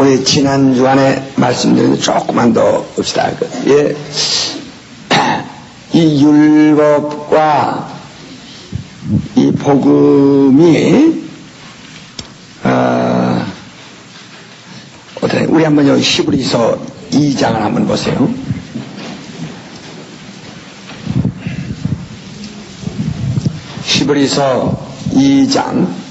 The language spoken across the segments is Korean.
우리 지난 주간에 말씀드린 조금만 더 봅시다. 예, 이 율법과 이 복음이 어떻게 우리 한번 여기 히브리서 2장을 한번 보세요. 히브리서 2장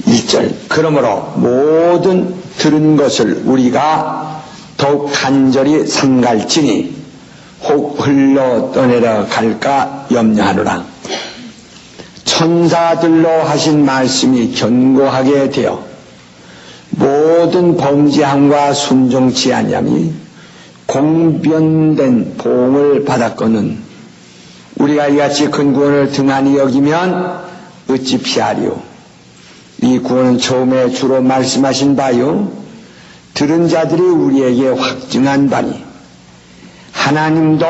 2절. 그러므로 모든 들은 것을 우리가 더욱 간절히 삼갈지니 혹 흘러 떠내려 갈까 염려하노라. 천사들로 하신 말씀이 견고하게 되어 모든 범죄함과 순종치 아니함이 공변된 보응을 받았거늘 우리가 이같이 큰 구원을 등한히 여기면 어찌 피하리요. 이 구원은 처음에 주로 말씀하신 바요 들은 자들이 우리에게 확증한 바니 하나님도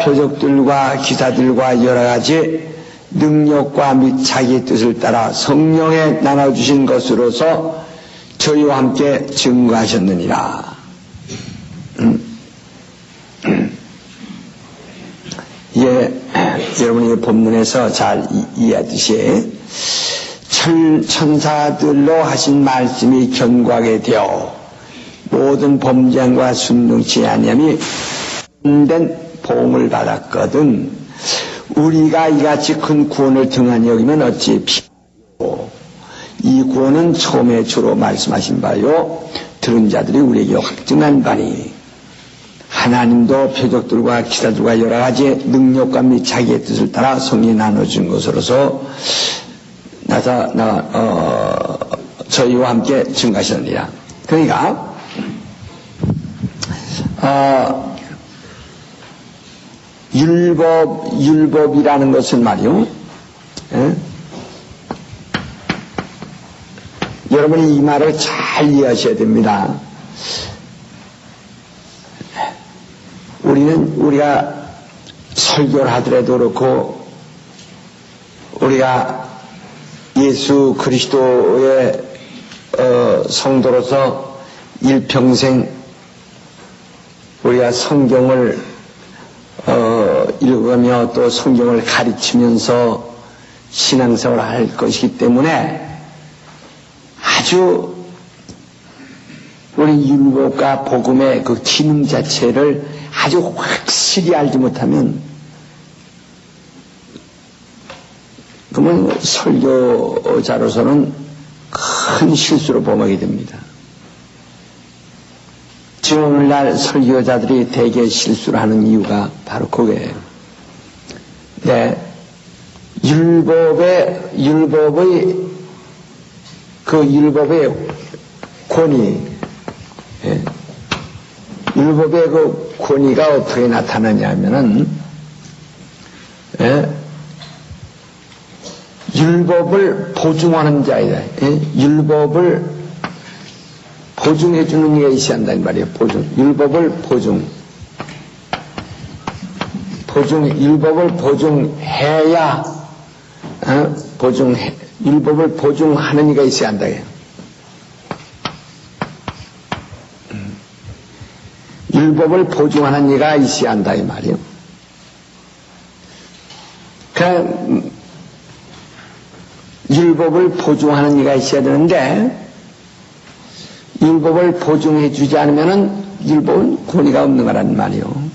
표적들과 기사들과 여러가지 능력과 및 자기 뜻을 따라 성령에 나눠주신 것으로서 저희와 함께 증거하셨느니라. 예, 여러분이 본문에서 잘 이해하듯이 천사들로 하신 말씀이 견고하게 되어 모든 범죄과 순종치 아니함이 된 보응을 받았거든 우리가 이같이 큰 구원을 등한히 여기면 어찌 피하리요. 이 구원은 처음에 주로 말씀하신 바요 들은 자들이 우리에게 확증한 바니 하나님도 표적들과 기사들과 여러가지 능력과 및 자기의 뜻을 따라 성령이 나눠준 것으로서 저희와 함께 증가하셨느니라. 그러니까 율법이라는 것은 말이요. 여러분이 이 말을 잘 이해하셔야 됩니다. 우리가 설교를 하더라도 그렇고 우리가 예수 그리스도의 성도로서 일평생 우리가 성경을 읽으며 또 성경을 가르치면서 신앙생활을 할 것이기 때문에 아주 우리 율법과 복음의 그 기능 자체를 아주 확실히 알지 못하면 그러면 설교자로서는 큰 실수로 범하게 됩니다. 지금 오늘날 설교자들이 대개 실수를 하는 이유가 바로 그거예요. 네, 율법의 권위, 율법의 그 권위가 어떻게 나타나냐면은, 율법을 보증하는 자이다. 율법을 보증해주는 이가 있어야 한다는 말이에요. 율법을 율법을 보증해야, 율법을 보증하는 이가 있어야 한다. 율법을 보증하는 이가 있어야 한다, 이 말이에요. 율법을 보증하는 이가 있어야 되는데, 율법을 보증해 주지 않으면은 율법은 권위가 없는 거란 말이요.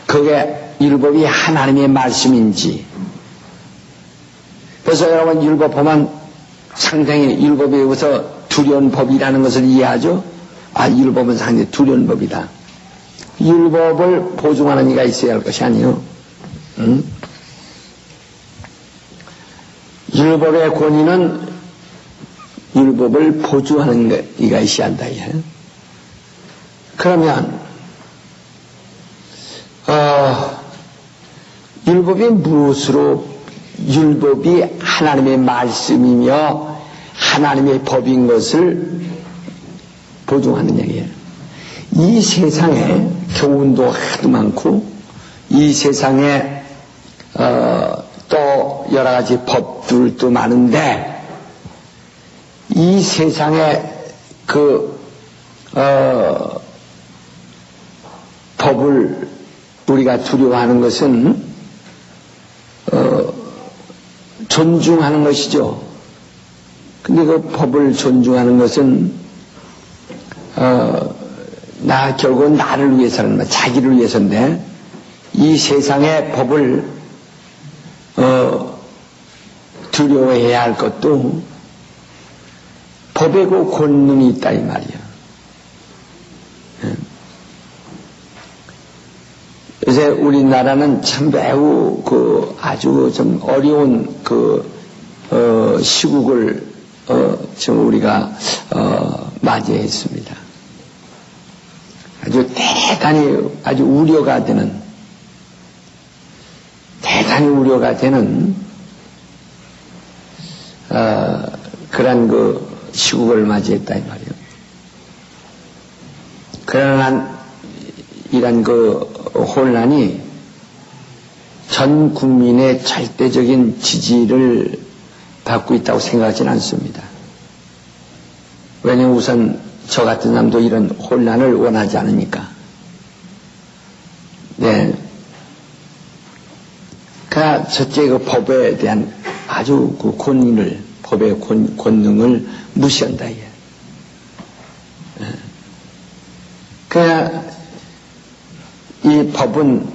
그게 율법이 하나님의 말씀인지. 그래서 여러분 율법 보면 상당히 율법에 의해서 두려운 법이라는 것을 이해하죠. 율법은 상당히 두려운 법이다. 율법을 보증하는 이가 있어야 할 것이 아니요. 율법의 권위는 율법을 보증하는 이가 있어야 한다. 그러면 율법이 무엇으로 율법이 하나님의 말씀이며 하나님의 법인 것을 보증하는 얘기예요. 이 세상에 교훈도 하도 많고 이 세상에 또 여러 가지 법들도 많은데 이 세상에 법을 우리가 두려워하는 것은 존중하는 것이죠. 근데 그 법을 존중하는 것은 결국은 나를 위해서는 자기를 위해서인데 이 세상의 법을 두려워해야 할 것도 법에 그 권능이 있다 이 말이야. 요새 우리나라는 참 매우 아주 좀 어려운 시국을 지금 우리가 맞이했습니다. 아주 대단히 아주 우려가 되는 그런 시국을 맞이했다 이 말이에요. 그러나 이런 혼란이 전 국민의 절대적인 지지를 받고 있다고 생각하지는 않습니다. 왜냐하면 우선 저 같은 사람도 이런 혼란을 원하지 않으니까. 네. 그러나 첫째 법에 대한 아주 권위를, 법의 권능을 무시한다. 그러나 이 법은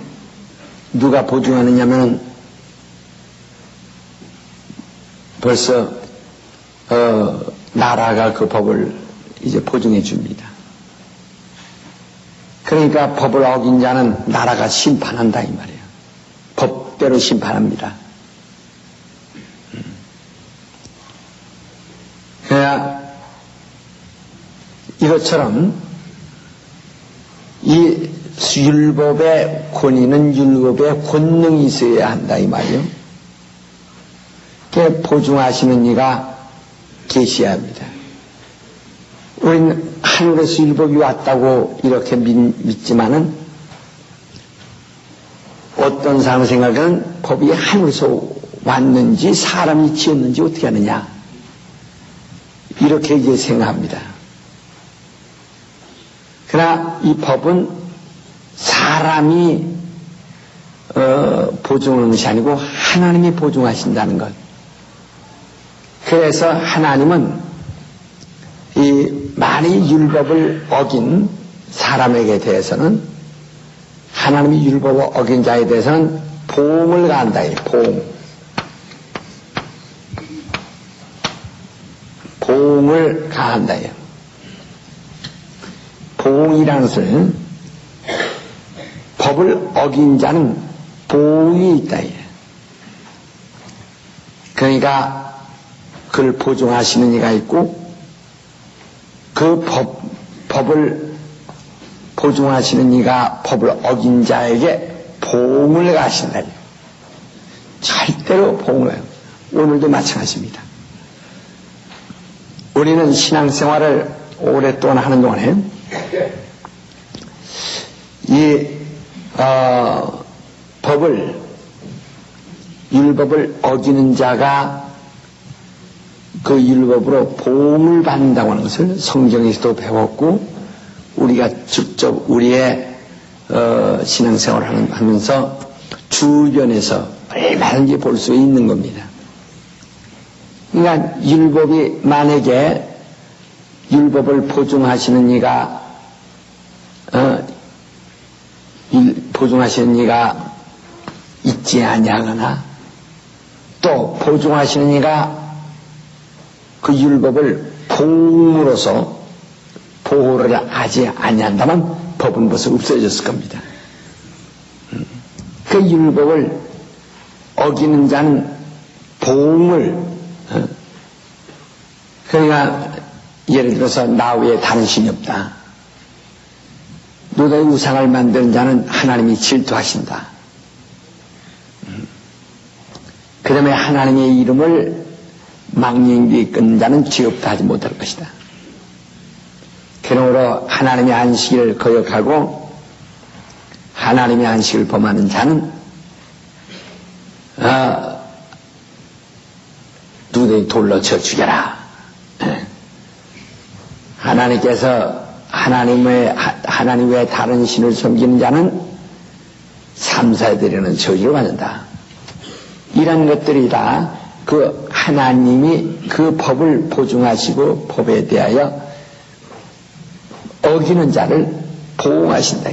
누가 보증하느냐면 벌써 나라가 그 법을 이제 보증해 줍니다. 그러니까 법을 어긴 자는 나라가 심판한다 이 말이에요. 법대로 심판합니다. 그러나 이것처럼 이 율법의 권위는 율법의 권능이 있어야 한다 이 말이요. 그게 보증하시는 이가 계셔야 합니다. 우리는 하늘에서 율법이 왔다고 이렇게 믿지만은 어떤 사람 생각은 법이 하늘에서 왔는지 사람이 지었는지 어떻게 하느냐 이렇게 이제 생각합니다. 그러나 이 법은 사람이 보증하는 것이 아니고 하나님이 보증하신다는 것. 그래서 하나님은 이 많이 율법을 어긴 사람에게 대해서는 하나님이 율법을 어긴 자에 대해서는 보응을 가한다. 보응을 가한다. 보응이라는 것은 법을 어긴 자는 보응이 있다. 그러니까 그를 보증하시는 이가 있고 그 법을 보증하시는 이가 법을 어긴 자에게 보응을 가하신다. 절대로 보응을 해요. 오늘도 마찬가지입니다. 우리는 신앙생활을 오랫동안 하는 동안에 율법을 어기는 자가 그 율법으로 보응을 받는다고 하는 것을 성경에서도 배웠고 우리가 직접 우리의 신앙생활을 하면서 주변에서 얼마든지 볼 수 있는 겁니다. 그러니까 율법이 만약에 율법을 보증하시는 이가 있지 아니하거나 또 보증하시는 이가 그 율법을 보응으로서 보호를 하지 아니한다면 법은 벌써 없어졌을 겁니다. 그 율법을 어기는 자는 보응을 그러니까 예를 들어서 나 외에 다른 신이 없다. 누구의 우상을 만드는 자는 하나님이 질투하신다. 그다음에 하나님의 이름을 망령되이 끊는 자는 죄 없다 하지 못할 것이다. 그러므로 하나님의 안식일을 거역하고 하나님의 안식을 범하는 자는 누구든지 돌로 쳐 죽여라. 하나님께서 하나님 외에 다른 신을 섬기는 자는 삼사되려는 저주를 받는다. 이런 것들이 다 그 하나님이 그 법을 보증하시고 법에 대하여 어기는 자를 보호하신다.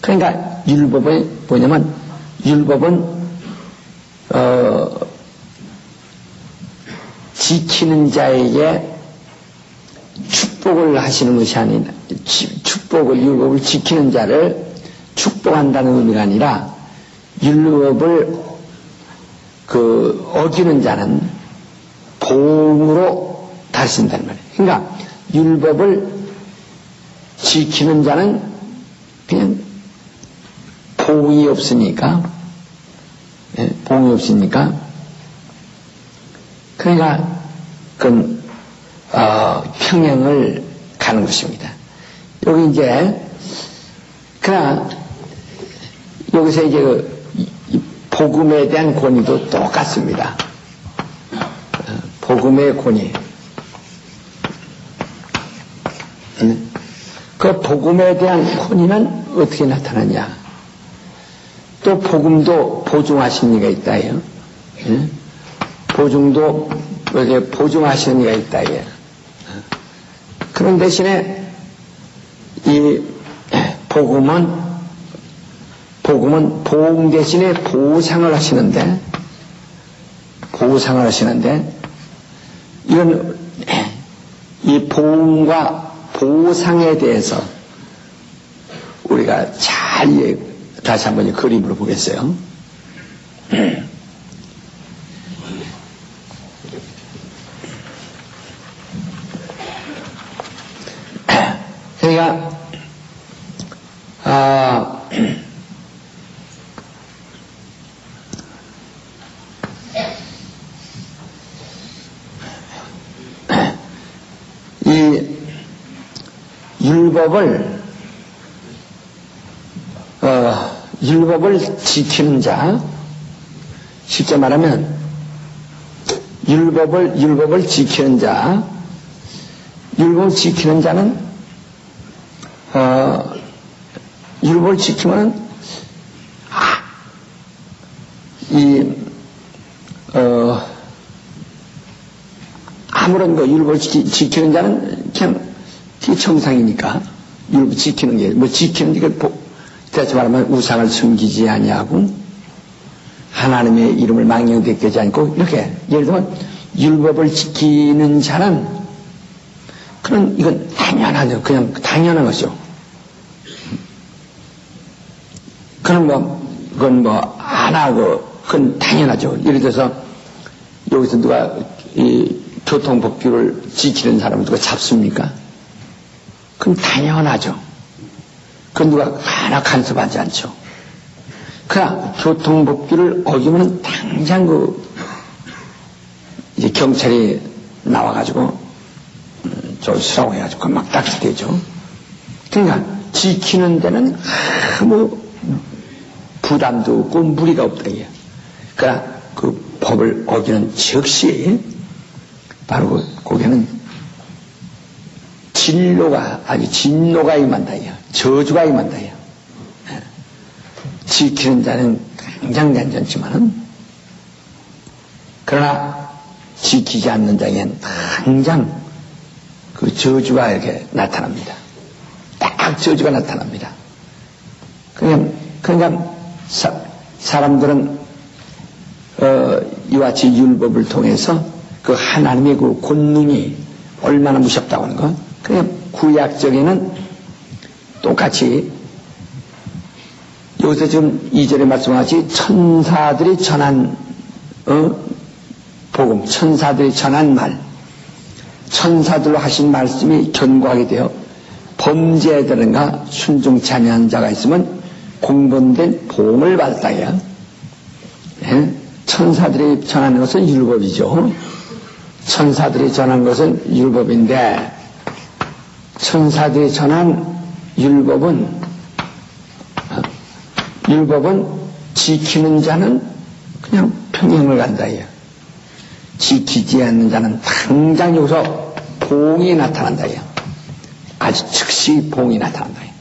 그러니까 율법은 뭐냐면 율법은 지키는 자에게 축복을 하시는 것이 아니라 율법을 지키는 자를 축복한다는 의미가 아니라 율법을 어기는 자는 보응으로 다스린다는 말이에요. 그러니까 율법을 지키는 자는 그냥 보응이 없으니까, 보응이 없으니까, 그러니까 그건 평행을 가는 것입니다. 여기 이제 그러나 여기서 이제 복음에 대한 권위도 똑같습니다. 복음의 권위. 그 복음에 대한 권위는 어떻게 나타나냐? 또 복음도 보증하신 이가 있다요. 보증도 보증하시는 이가 있다요. 그런 대신에 이 복음은 보응 대신에 보상을 하시는데 이건 이 보응과 보상에 대해서 우리가 잘 다시 한번 그림으로 보겠어요. 그러니까 이 율법을 지키는 자, 쉽게 말하면 율법을 지키는 자는 율법을 지키면 아무런 율법을 지키는 자는 그냥 정상이니까 율법 지키는 게 지키는 게 다시 말하면 우상을 숨기지 아니하고 하나님의 이름을 망령되게 않고 이렇게 예를 들면 율법을 지키는 자는 이건 당연하죠. 그냥 당연한 것이죠. 그건 안 하고 그건 당연하죠. 예를 들어서 여기서 누가 이 교통법규를 지키는 사람을 누가 잡습니까? 그건 당연하죠. 그건 누가 하나 간섭하지 않죠. 그러나 교통법규를 어기면 당장 이제 경찰이 나와가지고 수라고 해가지고 막 딱지되죠. 그러니까 지키는 데는 아무 부담도 없고 무리가 없다. 그러나 그 법을 어기는 즉시 바로 거기는 진노가 임한다. 저주가 임한다. 지키는 자는 당장 괜찮지만은 그러나 지키지 않는 자에겐 당장 그 저주가 이렇게 나타납니다. 딱 저주가 나타납니다. 그러니까 사람들은 이와 같이 율법을 통해서 그 하나님의 그 권능이 얼마나 무섭다고 하는 거. 그냥 구약적에는 똑같이 여기서 지금 2절에 말씀하신 천사들이 전한 복음, 천사들이 전한 말, 천사들로 하신 말씀이 견고하게 되어 범죄자들과 순종치 아니하는 자가 있으면 공본된 보응을 받았다야. 천사들이 전하는 것은 율법이죠. 천사들이 전한 것은 율법인데 천사들이 전한 율법은 율법은 지키는 자는 그냥 평행을 간다예요. 지키지 않는 자는 당장 여기서 봉이 나타난다예요. 아주 즉시 봉이 나타난다예요.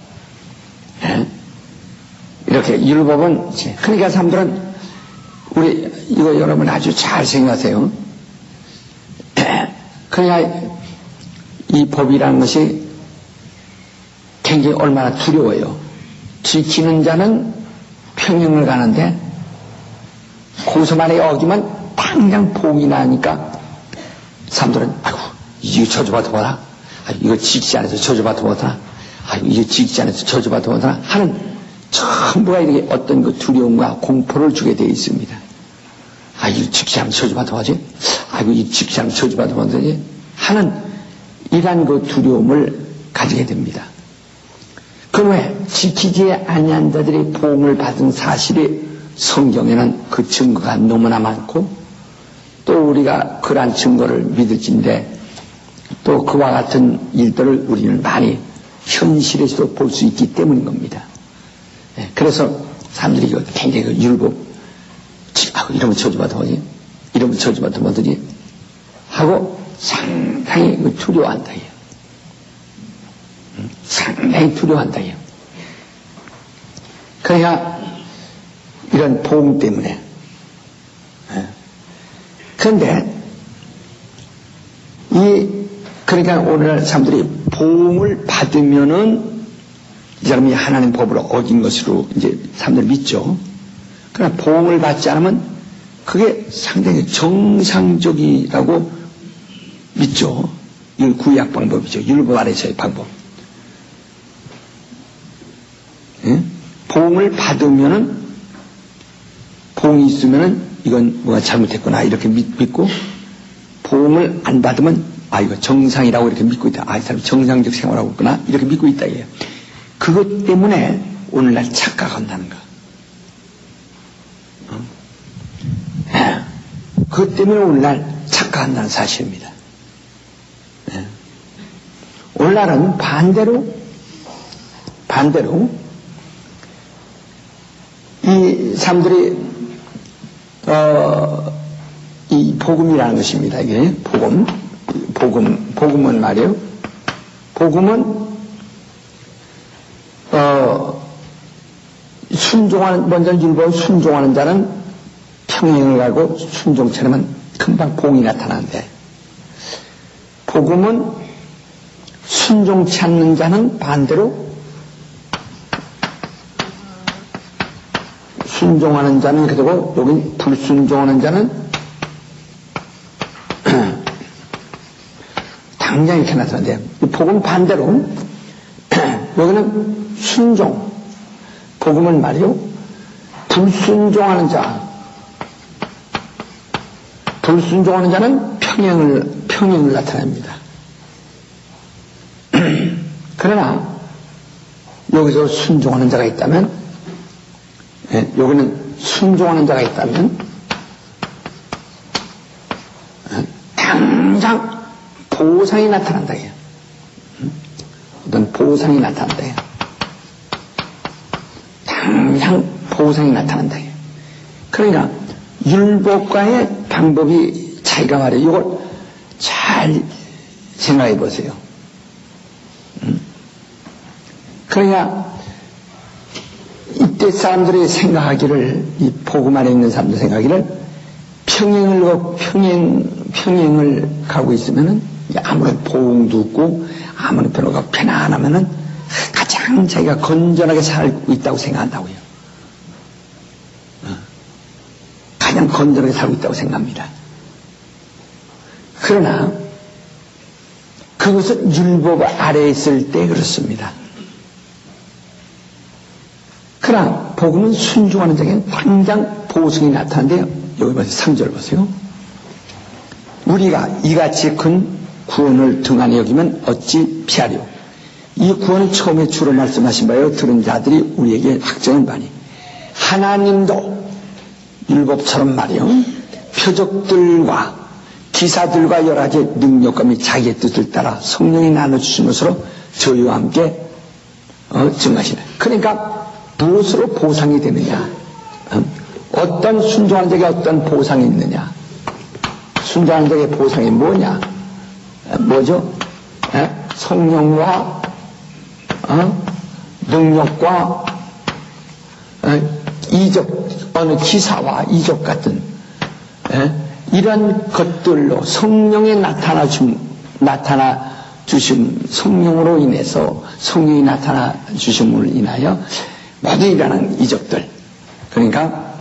예? 이렇게 율법은, 그러니까 사람들은 우리 이거 여러분 아주 잘 생각하세요. 그러니까 이 법이라는 것이 굉장히 얼마나 두려워요. 지키는 자는 평행을 가는데 거기서만에 어기면 당장 봉이 나니까 사람들은 아이고 이거 저주받아 보라, 이거 지키지 않아서 저주받아 보라, 이거 지키지 않아서 저주받아 보라 하는 전부가 이렇게 어떤 그 두려움과 공포를 주게 되어 있습니다. 이거 지키지 않으면 저주받아 보지, 이거 지키지 않으면 저주받아 보지 하는 이러한 그 두려움을 가지게 됩니다. 그럼 왜 지키지 아니한 자들이 보응을 받은 사실이 성경에는 그 증거가 너무나 많고 또 우리가 그러한 증거를 믿을진데 또 그와 같은 일들을 우리는 많이 현실에서도 볼 수 있기 때문인 겁니다. 그래서 사람들이 이거 굉장히 그 율법 이러면 저주받아 보지, 이러면 저주받아 보지 하고 상당히 두려워한다. 상당히 두려워한다. 그러니까 이런 보응 때문에. 그런데 그러니까 오늘날 사람들이 보응을 받으면은 이 사람이 하나님 법을 어긴 것으로 이제 사람들이 믿죠. 그러나 보응을 받지 않으면 그게 상당히 정상적이라고 믿죠. 이건 구약 방법이죠. 율법 아래서의 방법. 보응을 받으면은, 보응이 있으면은 이건 뭐가 잘못했구나 이렇게 믿고, 보응을 안 받으면 이거 정상이라고 이렇게 믿고 있다. 이 사람이 정상적 생활하고 있구나 이렇게 믿고 있다. 이게 그것 때문에 오늘날 착각한다는 거. 그것 때문에 오늘날 착각한다는 사실입니다. 오늘날은 반대로 이 사람들이 이 복음이라는 것입니다. 이게 복음은 말이에요. 복음은 먼저 율법을 순종하는 자는 평행을 가고 순종치 않으면 금방 봉이 나타나는데, 복음은 순종치 않는 자는 반대로 순종하는 자는 그대로, 여기 불순종하는 자는 당장 이렇게 나타나는데, 이 복음 반대로 여기는 순종, 복음은 말이요 불순종하는 자는 평행을 나타냅니다. 그러나 여기서 순종하는 자가 있다면, 여기는 순종하는 자가 있다면 당장 보상이 나타난다. 어떤 보상이 나타난다. 당장 보상이 나타난다. 그러니까 율법과의 방법이 차이가 말이에요. 이걸 잘 생각해 보세요. 그러니까 이때 사람들이 생각하기를, 이 복음 안에 있는 사람들 생각하기를, 평행을 가고 있으면은 아무런 보응도 없고 아무런 변화가 편안하면은 가장 자기가 건전하게 살고 있다고 생각한다고요. 가장 건전하게 살고 있다고 생각합니다. 그러나 그것은 율법 아래에 있을 때 그렇습니다. 그러나 복음은 순종하는 자에게는 당장 보상이 나타나는데요. 여기 보세요. 3절 보세요. 우리가 이같이 큰 구원을 등한히 여기면 어찌 피하리요. 이 구원은 처음에 주로 말씀하신 바요 들은 자들이 우리에게 확정한 바니, 하나님도 율법처럼 말이요 표적들과 기사들과 여러 가지 능력과 및 자기의 뜻을 따라 성령이 나눠주신 것으로 저희와 함께 증하시네. 그러니까 무엇으로 보상이 되느냐? 어떤 순종하는 적에 어떤 보상이 있느냐? 순종하는 적의 보상이 뭐냐? 뭐죠? 성령과 능력과 이적, 어느 기사와 이적 같은 이런 것들로 성령의 나타나 주심, 성령으로 인해서 성령이 나타나 주심으로 인하여 모두 일어나는 이적들. 그러니까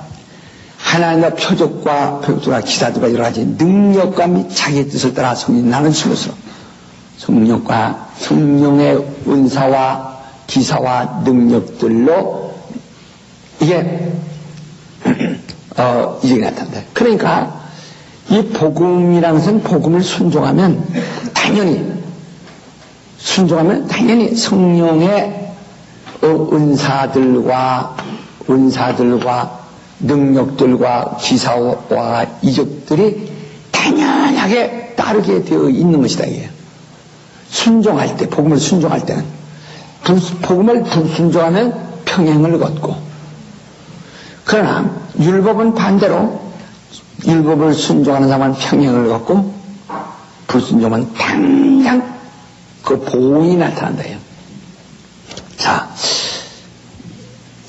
하나님의 표적과 기사들과 여러 가지 능력과 및 자기의 뜻을 따라 성령이 나는 것으로 성령과 성령의 은사와 기사와 능력들로 이게 이게 나타난다. 그러니까 이 복음이라는 것은 복음을 순종하면 당연히 성령의 은사들과 능력들과 기사와 이적들이 당연하게 따르게 되어 있는 것이다. 이게. 순종할 때, 복음을 순종할 때는 복음을 불순종하면 평행을 걷고, 그러나 율법은 반대로 율법을 순종하는 사람은 평행을 걷고 불순종은 당장 그 보응이 나타난다. 자,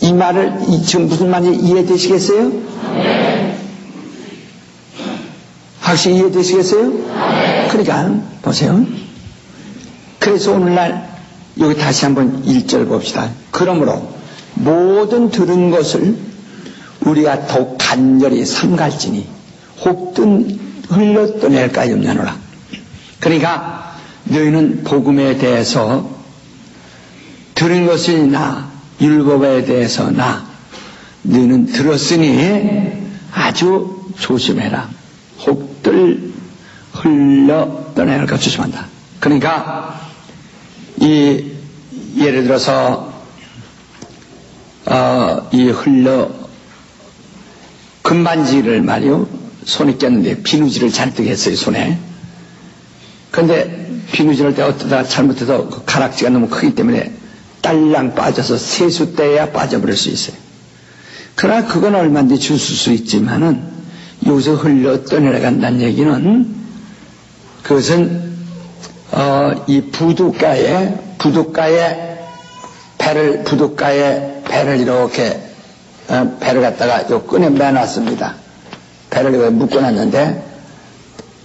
이 말을 지금 무슨 말인지 이해되시겠어요? 네. 확실히 이해되시겠어요? 네. 그러니까 보세요. 그래서 오늘날 여기 다시 한번 1절 봅시다. 그러므로 모든 들은 것을 우리가 더욱 간절히 삼갈지니 혹든 흘러 떠낼까 염려하노라. 그러니까 너희는 복음에 대해서 들은 것이나 율법에 대해서나 너희는 들었으니 아주 조심해라. 혹들 흘러 떠날까 조심한다. 그러니까 예를 들어서 이 흘러 금반지를 말이요 손에 꼈는데 비누질을 잔뜩 했어요. 손에. 그런데 비누질할 때 어쩌다 잘못해서 그 가락지가 너무 크기 때문에 딸랑 빠져서 세숫대야 빠져버릴 수 있어요. 그러나 그건 얼마든지 주실 수 있지만은 여기서 흘러 떠내려간다는 얘기는 그것은 이 부둣가에 배를 이렇게 배를 갖다가 요 끈에 매놨습니다. 배를 이렇게 묶어놨는데,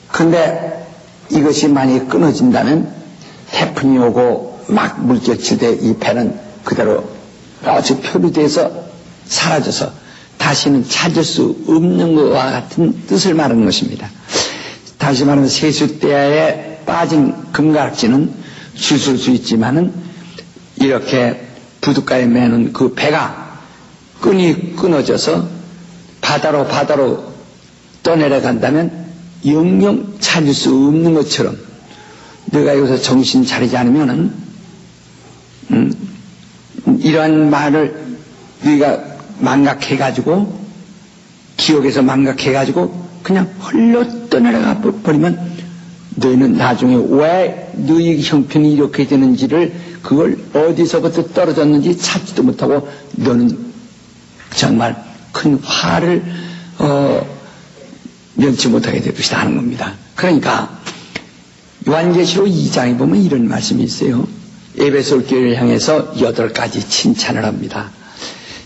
근데 이것이 많이 끊어진다면 태풍이 오고 막 물결칠 때 이 배는 그대로 아주 표류돼서 사라져서 다시는 찾을 수 없는 것과 같은 뜻을 말하는 것입니다. 다시 말하면 세숫대야에 빠진 금가락지는 주술 수 있지만은 이렇게 부둣가에 매는 그 배가 끈이 끊어져서 바다로 떠내려간다면 영영 찾을 수 없는 것처럼 내가 여기서 정신 차리지 않으면은 이러한 말을 우리가 망각해가지고 기억에서 망각해가지고 그냥 흘러 떠내려가 버리면 너희는 나중에 왜 너희 형편이 이렇게 되는지를 그걸 어디서부터 떨어졌는지 찾지도 못하고 너는 정말 큰 화를 면치 못하게 될 것이다 하는 겁니다. 그러니까 요한계시록 2장에 보면 이런 말씀이 있어요. 에베소 교회를 향해서 8가지 칭찬을 합니다.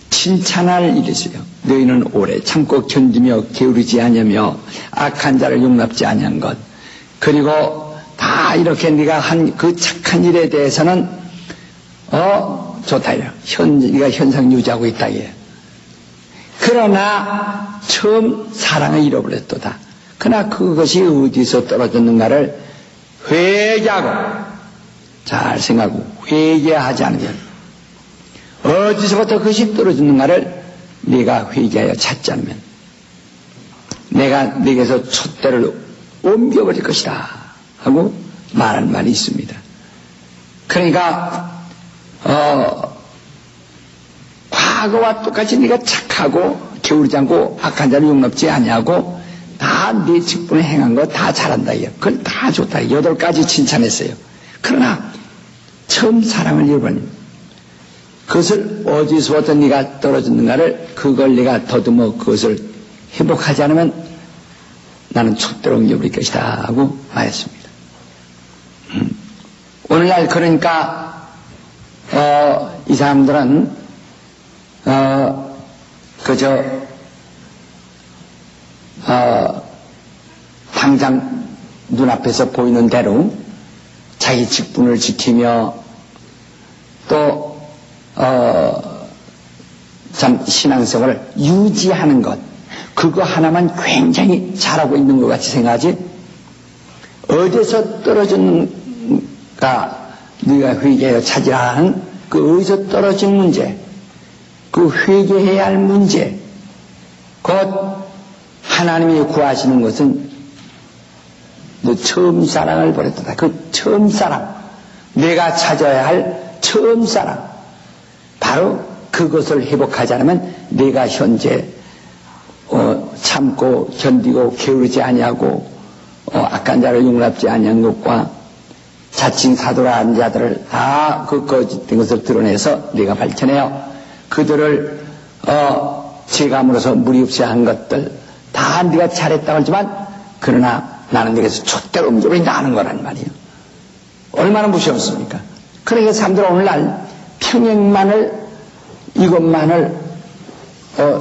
칭찬할 일이 있어요. 너희는 오래 참고 견디며 게으르지 아니하며 악한 자를 용납지 아니한 것, 그리고 다 이렇게 네가 한 그 착한 일에 대해서는 좋다 이래. 네가 현상 유지하고 있다 이래. 그러나 처음 사랑을 잃어버렸도다. 그러나 그것이 어디서 떨어졌는가를 회개하고 잘 생각하고 회개하지 않으면 어디서부터 그것이 떨어졌는가를 네가 회개하여 찾지 않으면 내가 네게서 촛대를 옮겨버릴 것이다 하고 말한 말이 있습니다. 그러니까 과거와 똑같이 네가 착하고 게으르지 않고 악한 자를 용납지 아니하고 다 네 직분에 행한 거 다 잘한다. 그건 다 좋다. 8가지 칭찬했어요. 그러나 처음 사랑을 잃어버린 그것을 어디서부터 네가 떨어졌는가를 그걸 네가 더듬어 그것을 회복하지 않으면 나는 촛대로 옮겨버릴 것이다 하고 말했습니다. 오늘날 그러니까 이 사람들은 그저 당장 눈앞에서 보이는 대로 자기 직분을 지키며 또 참 신앙생활을 유지하는 것 그거 하나만 굉장히 잘하고 있는 것 같이 생각하지 어디서 떨어졌는가 네가 회개하여 찾으라 하는 그 어디서 떨어진 문제 그 회개해야 할 문제 곧 하나님이 구하시는 것은 너 처음 사랑을 버렸다. 그 처음 사랑 내가 찾아야 할 처음 사랑 바로 그것을 회복하지 않으면 내가 현재 참고 견디고 게으르지 아니하고 악한 자를 용납지 아니한 것과 자칭 사도라 하는 자들을 다 그 거짓된 것을 드러내서 내가 밝혀내요. 그들을 제감으로서 무리 없이 한 것들 다 네가 잘했다고 하지만 그러나 나는 네게서 촛대로 옮겨버린다 하는 거란 말이에요. 얼마나 무시없습니까? 그러니까 사람들은 오늘날 평행만을 이것만을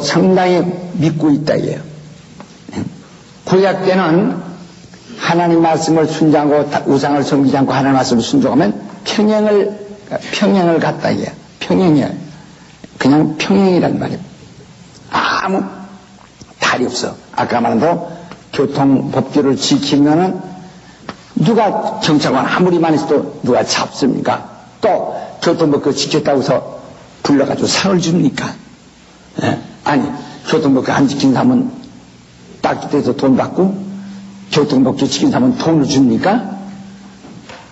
상당히 믿고 있다 이게요. 구약 때는 하나님 말씀을 순종하고 우상을 섬기지 않고 하나님 말씀을 순종하면 평행을 갖다 이게요. 평행이에요. 그냥 평행이란 말이에요. 아무 탈이 없어. 아까 말한 대로 교통법규를 지키면은 누가 경찰관 아무리 많이 있어도 누가 잡습니까? 또 교통법규 지켰다고 해서 불러가지고 상을 줍니까? 예? 아니 교통법규 안 지킨 사람은 딱지대서 돈 받고 교통법규 지킨 사람은 돈을 줍니까?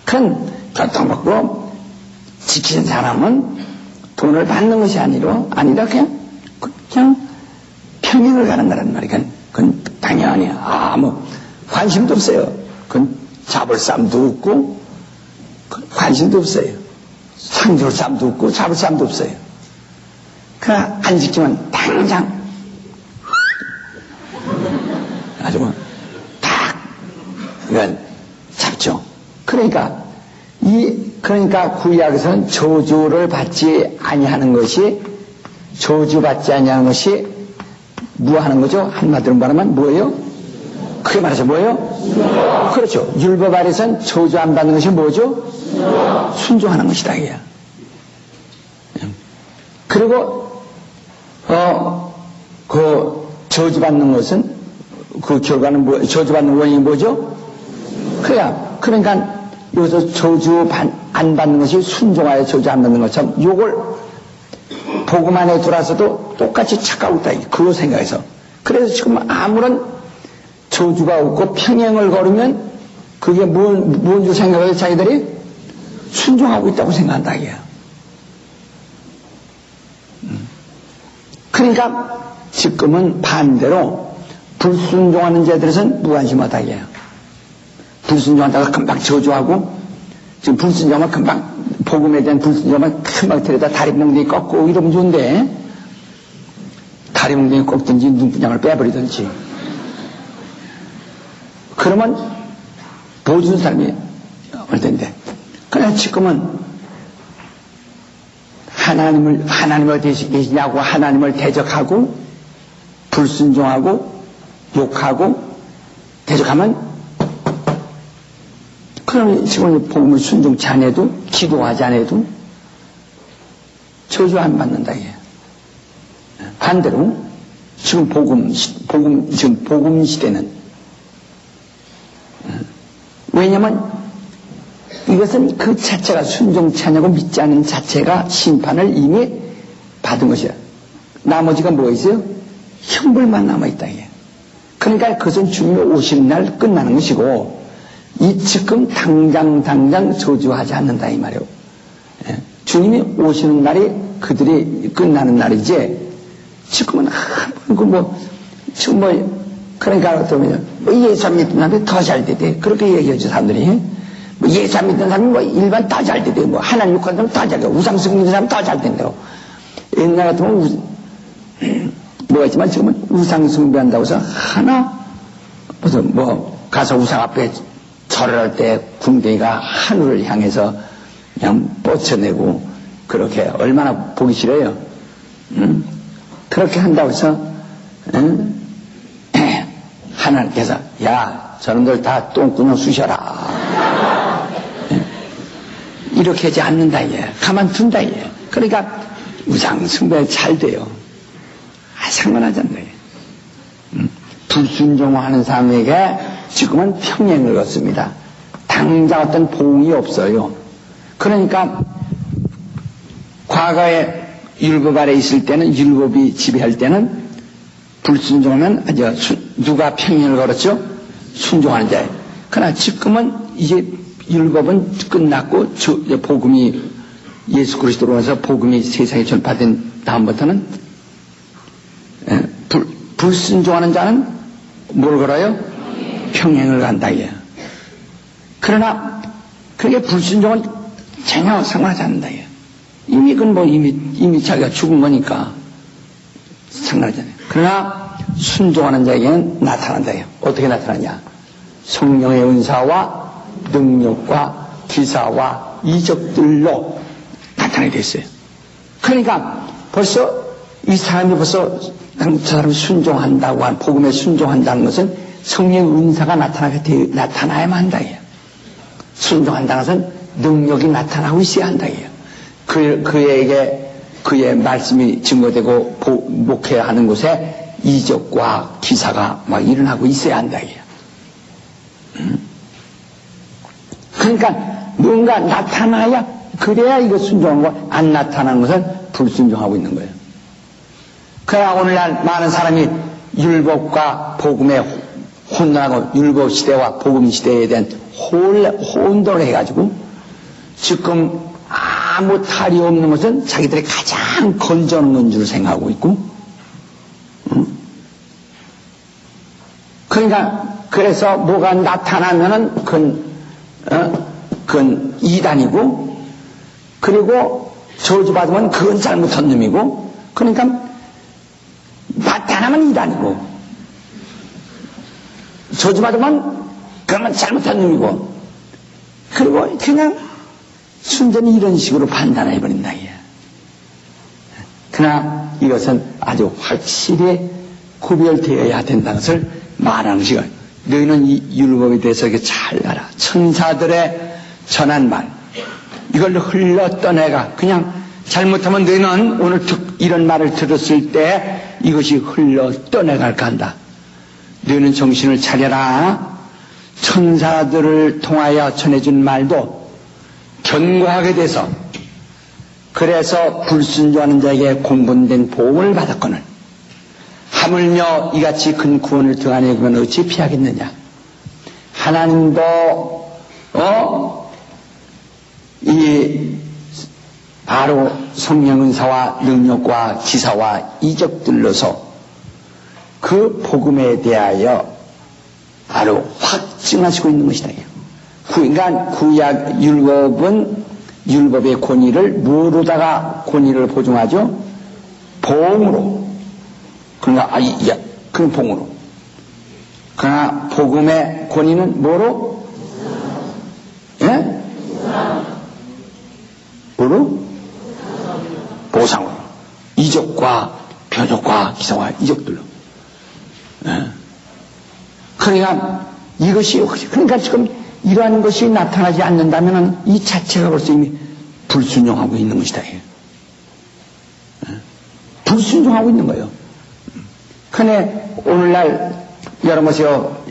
그건 교통법규 지킨 사람은 돈을 받는 것이 아니라 그냥 평행을 가는 거란 말이야. 그건 당연히 아무 관심도 없어요. 그건 잡을 사람도 없고 관심도 없어요. 상줄 사람도 없고 잡을 사람도 없어요. 그러나 안 지키면 당장 아주 딱 이건 잡죠. 그러니까 구약에서는 저주를 받지 아니하는 것이 저주받지 아니하는 것이 뭐 하는 거죠? 한마디로 말하면 뭐예요? 크게 말해서 뭐예요? 그렇죠. 율법 아래선 저주 안 받는 것이 뭐죠? 순종하는 것이다 이게. 그리고 그 저주 받는 것은 그 결과는 뭐 저주 받는 원인이 뭐죠? 그러니까 여기서 저주 안 받는 것이 순종하여 저주 안 받는 것처럼 요걸 복음 안에 들어와서도 똑같이 착각하고 있다. 그거 생각해서. 그래서 지금 아무런 저주가 없고 평행을 걸으면 그게 뭔 줄 생각해서 자기들이 순종하고 있다고 생각한다. 이게. 그러니까 지금은 반대로 불순종하는 자들에서는 무관심하다. 이게. 불순종하다가 금방 저주하고 지금 불순종하면 금방 복음에 대한 불순종하면 금방 데려다 다리 몽둥이 꺾고 이러면 좋은데 다리 몽둥이 꺾든지 눈구녕을 빼버리든지 그러면 보여주는 사람이 올 텐데 그러나 지금은 하나님을 어디 계시냐고 하나님을 대적하고 불순종하고 욕하고 대적하면 그러면 지금 복음을 순종치 않아도 기도하지 않아도 저주 안 받는다 이게. 반대로 지금 복음 시대는 왜냐면 이것은 그 자체가 순종치 않냐고 믿지 않는 자체가 심판을 이미 받은 것이야. 나머지가 뭐 있어요? 형벌만 남아있다 이게. 그러니까 그것은 주님이 오시는 날 끝나는 것이고 이 지금 당장 저주하지 않는다 이 말이에요. 주님이 오시는 날이 그들이 끝나는 날이지 지금은 그러니까 어떠면 예수 안 믿는 사람이 더 잘 되대 그렇게 얘기하죠 사람들이. 뭐 예수 안 믿는 사람이 뭐 일반 다 잘 되대요. 뭐 하나님 욕하는 사람 다 잘 돼요. 우상숭 믿는 사람 다 잘 된다고. 옛날 같으면 뭐가 있지만 지금은 우상숭배한다고 해서 하나 무슨 뭐 가서 우상 앞에 절을 할 때 궁뎅이가 하늘을 향해서 그냥 뻗쳐내고 그렇게 얼마나 보기 싫어요. 그렇게 한다고 해서 하나님께서 야 저놈들 다 똥구녕 쑤셔라 이렇게 하지 않는다 얘. 가만둔다 얘. 그러니까 우상 숭배 잘 돼요. 상관하지 않나요? 불순종하는 사람에게 지금은 평행을 걷습니다. 당장 어떤 보응이 없어요. 그러니까 과거에 율법 아래 있을 때는 율법이 지배할 때는 불순종하면 누가 평행을 걸었죠? 순종하는 자예요. 그러나 지금은 이제 율법은 끝났고 복음이 예수 그리스도로 와서 복음이 세상에 전파된 다음부터는 불순종하는 자는 뭘 걸어요? 평행을 간다 이게. 그러나 그게 불순종은 전혀 상관하지 않는다 이게. 이미 그건 뭐 이미 자기가 죽은 거니까 상관하지 않아요. 그러나 순종하는 자에게는 나타난다 이게. 어떻게 나타나냐? 성령의 은사와 능력과 기사와 이적들로 나타나게 됐어요. 그러니까 벌써 이 사람이 벌써 저 사람이 순종한다고 한 복음에 순종한다는 것은 성령의 은사가 나타나야만 한다 이게. 순종한다는 것은 능력이 나타나고 있어야 한다 이게. 그에게 그의 말씀이 증거되고 목회해야 하는 곳에 이적과 기사가 막 일어나고 있어야 한다 이게. 그러니까 뭔가 나타나야 그래야 이거 순종한 거. 안 나타나는 것은 불순종하고 있는 거예요. 그러나 오늘날 많은 사람이 율법과 복음에 혼돈하고 율법 시대와 복음 시대에 대한 혼돈을 해가지고 지금 아무 탈이 없는 것은 자기들이 가장 건전한 건 줄 생각하고 있고, 그러니까 그래서 뭐가 나타나면은 그건 이단이고, 그리고 저주받으면 그건 잘못한 놈이고, 그러니까 나타나면 이단이고, 저주받으면 그건 잘못한 놈이고, 그리고 그냥 순전히 이런 식으로 판단해버린다 이게. 그러나 이것은 아주 확실히 구별되어야 된다는 것을 말하는 시간. 너희는 이 율법에 대해서 이렇게 잘 알아. 천사들의 전한 말, 이걸 흘러 떠내가. 그냥 잘못하면 너희는 오늘 이런 말을 들었을 때 이것이 흘러 떠내갈까 한다. 너희는 정신을 차려라. 천사들을 통하여 전해준 말도 견고하게 돼서, 그래서 불순종하는 자에게 공분된 보응을 받았거늘 하물며 이같이 큰 구원을 등한에 그면 어찌 피하겠느냐. 하나님도 이 바로 성령 은사와 능력과 기사와 이적들로서 그 복음에 대하여 바로 확증하시고 있는 것이다. 그러니까 구약 율법은 율법의 권위를 뭐로다가 권위를 보증하죠? 보응으로. 그러니까 그건 보응으로. 그러나 복음의 권위는 뭐로? 예? 뭐로? 보상으로. 이적과 표적과 기사와 이적들로. 예? 그러니까 이것이, 그러니까 지금 이러한 것이 나타나지 않는다면 이 자체가 벌써 이미 불순종하고 있는 것이다. 불순종하고 있는 거예요. 그런데 오늘날 여러분이요,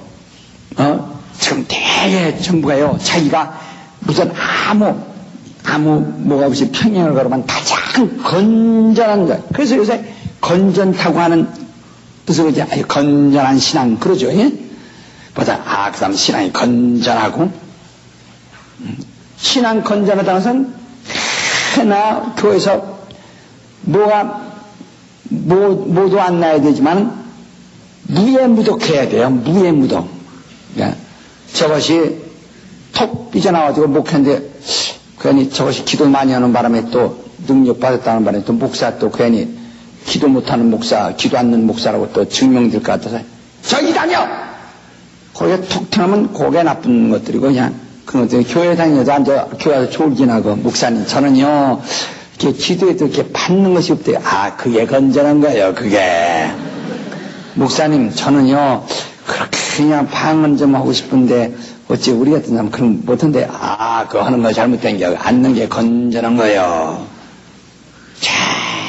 지금 되게 전부가요, 자기가 무슨 아무 뭐가 없이 평행을 걸으면 가장 건전한 것. 그래서 요새 건전타고 하는 뜻으로 이제 건전한 신앙 그러죠. 예? 보다 그 사람 신앙이 건전하고, 신앙 건전하다는 것은 하나 교회에서 뭐도 안 나야 되지만 무예무덕해야 돼요. 무예무덕. 그러니까 저것이 톡 삐져나와가지고 목회인데 괜히 저것이 기도 많이 하는 바람에 또 능력 받았다는 바람에 또 목사 또 괜히 기도 못하는 목사, 기도 않는 목사라고 또 증명될 것 같아서 저기 다녀! 거기에 톡 튀어나오면 그게 나쁜 것들이고 그냥 그런 것들이 교회 다니면서 앉아 교회 와서 졸기나고 목사님 저는요 이렇게 기도해도 이렇게 받는 것이 없대요. 아 그게 건전한 거예요 그게. 목사님 저는요 그렇게 그냥 방언 좀 하고 싶은데 어찌 우리 같은 사람 그럼 못한데 아 그거 하는 거 잘못된 게 앉는 게 건전한 거예요.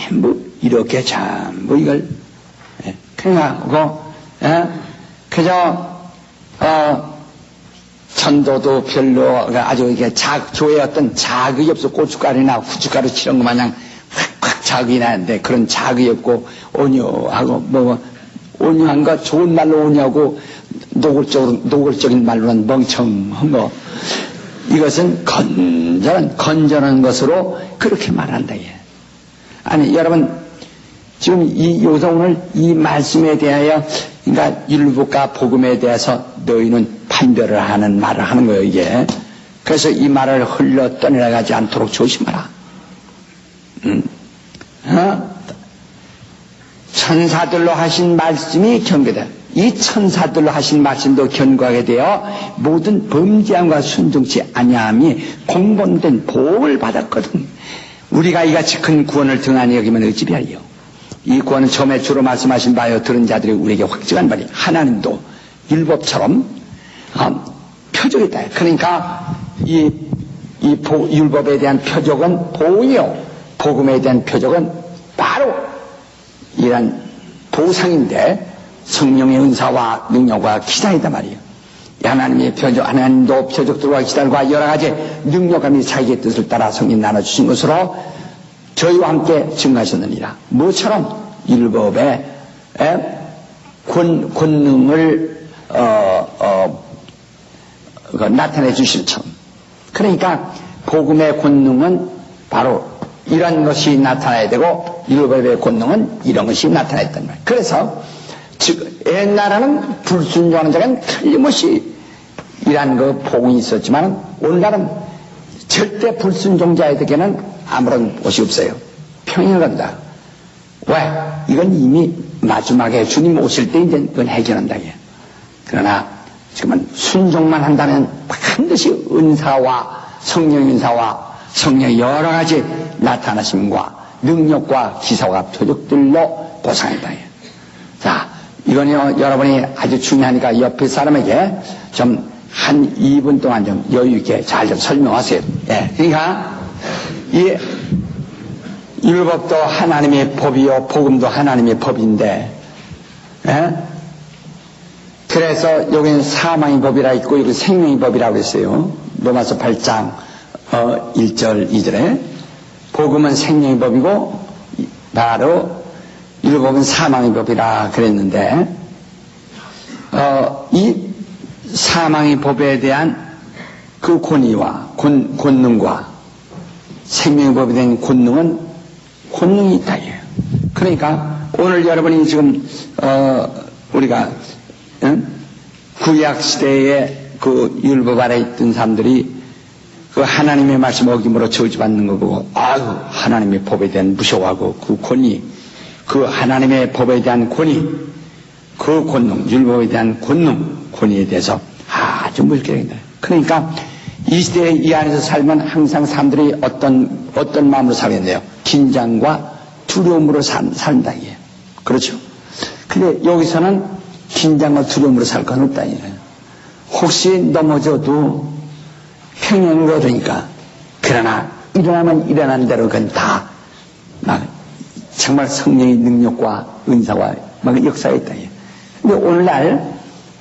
전부 이렇게 전부 이걸 그냥 그저 전도도 별로 아주 이게 교회 어떤 자극이 없어 고춧가루나 후춧가루 치는 것 마냥 확확 자극이 나는데 그런 자극이 없고 온유하고 뭐 온유한 거 좋은 말로 온유하고 노골적인 말로는 멍청한 거 이것은 건전한 것으로 그렇게 말한다. 예. 아니 여러분 지금 여기서 오늘 이 말씀에 대하여 그러니까 율법과 복음에 대해서 너희는 판별을 하는 말을 하는 거예요 이게. 그래서 이 말을 흘러 떠내려가지 않도록 조심하라. 천사들로 하신 말씀이 경계돼. 이 천사들로 하신 말씀도 견고하게 되어 모든 범죄함과 순종치 아니함이 공본된 복을 받았거든. 우리가 이같이 큰 구원을 등한히 여기면 어찌비하리요. 이 구원은 처음에 주로 말씀하신 바여 들은 자들이 우리에게 확증한 바니 하나님도 율법처럼 표적이다. 그러니까 이 율법에 대한 표적은 보이요 복음에 대한 표적은 바로 이런 보상인데 성령의 은사와 능력과 기사이다 말이에요. 하나님의 표적, 하나님도 표적들과 기사들과 여러 가지 능력감이 자기의 뜻을 따라 성인 나눠주신 것으로 저희와 함께 증가하셨느니라. 뭐처럼 율법의 권능을 나타내 주실처럼. 그러니까 복음의 권능은 바로 이런 것이 나타나야 되고 율법의 권능은 이런 것이 나타나야 된단 말이에요. 그래서 즉 옛날에는 불순종하는 자는 틀림없이 이란 그 복음이 있었지만 오늘날은 절대 불순종자에게는 아무런 것이 없어요. 평행을 간다. 왜? 이건 이미 마지막에 주님 오실 때 이제 그건 해결한다. 그러나 지금은 순종만 한다면 반드시 은사와 성령 은사와 성령의 여러 가지 나타나심과 능력과 기사와 표적들로 보상한다. 자, 이건요 여러분이 아주 중요하니까 옆에 사람에게 좀 한 2분 동안 좀 여유 있게 잘 좀 설명하세요. 예, 그러니까 이 율법도 하나님의 법이요 복음도 하나님의 법인데, 예? 그래서 여기는 사망의 법이라 있고 여기 생명의 법이라고 했어요. 로마서 8장 1절 2절에 복음은 생명의 법이고 바로 율법은 사망의 법이라 그랬는데 이 사망의 법에 대한 그 권위와 권능과 생명의 법에 대한 권능이 있다. 그러니까 오늘 여러분이 지금 우리가 구약 시대에 그 율법 아래 있던 사람들이 그 하나님의 말씀 어김으로 저주받는 거 보고 아유 하나님의 법에 대한 무서워하고 그 권위, 그 하나님의 법에 대한 권위, 그 권능, 율법에 대한 권위에 대해서 아주 물결이다. 그러니까 이 시대에 이 안에서 살면 항상 사람들이 어떤 마음으로 살겠네요. 긴장과 두려움으로 산다. 그렇죠. 근데 여기서는 긴장과 두려움으로 살 건 없다. 혹시 넘어져도 평행을 얻으니까. 그러나 일어나면 일어난 대로 그건 다 막 정말 성령의 능력과 은사와 막 역사가 있다. 근데 오늘날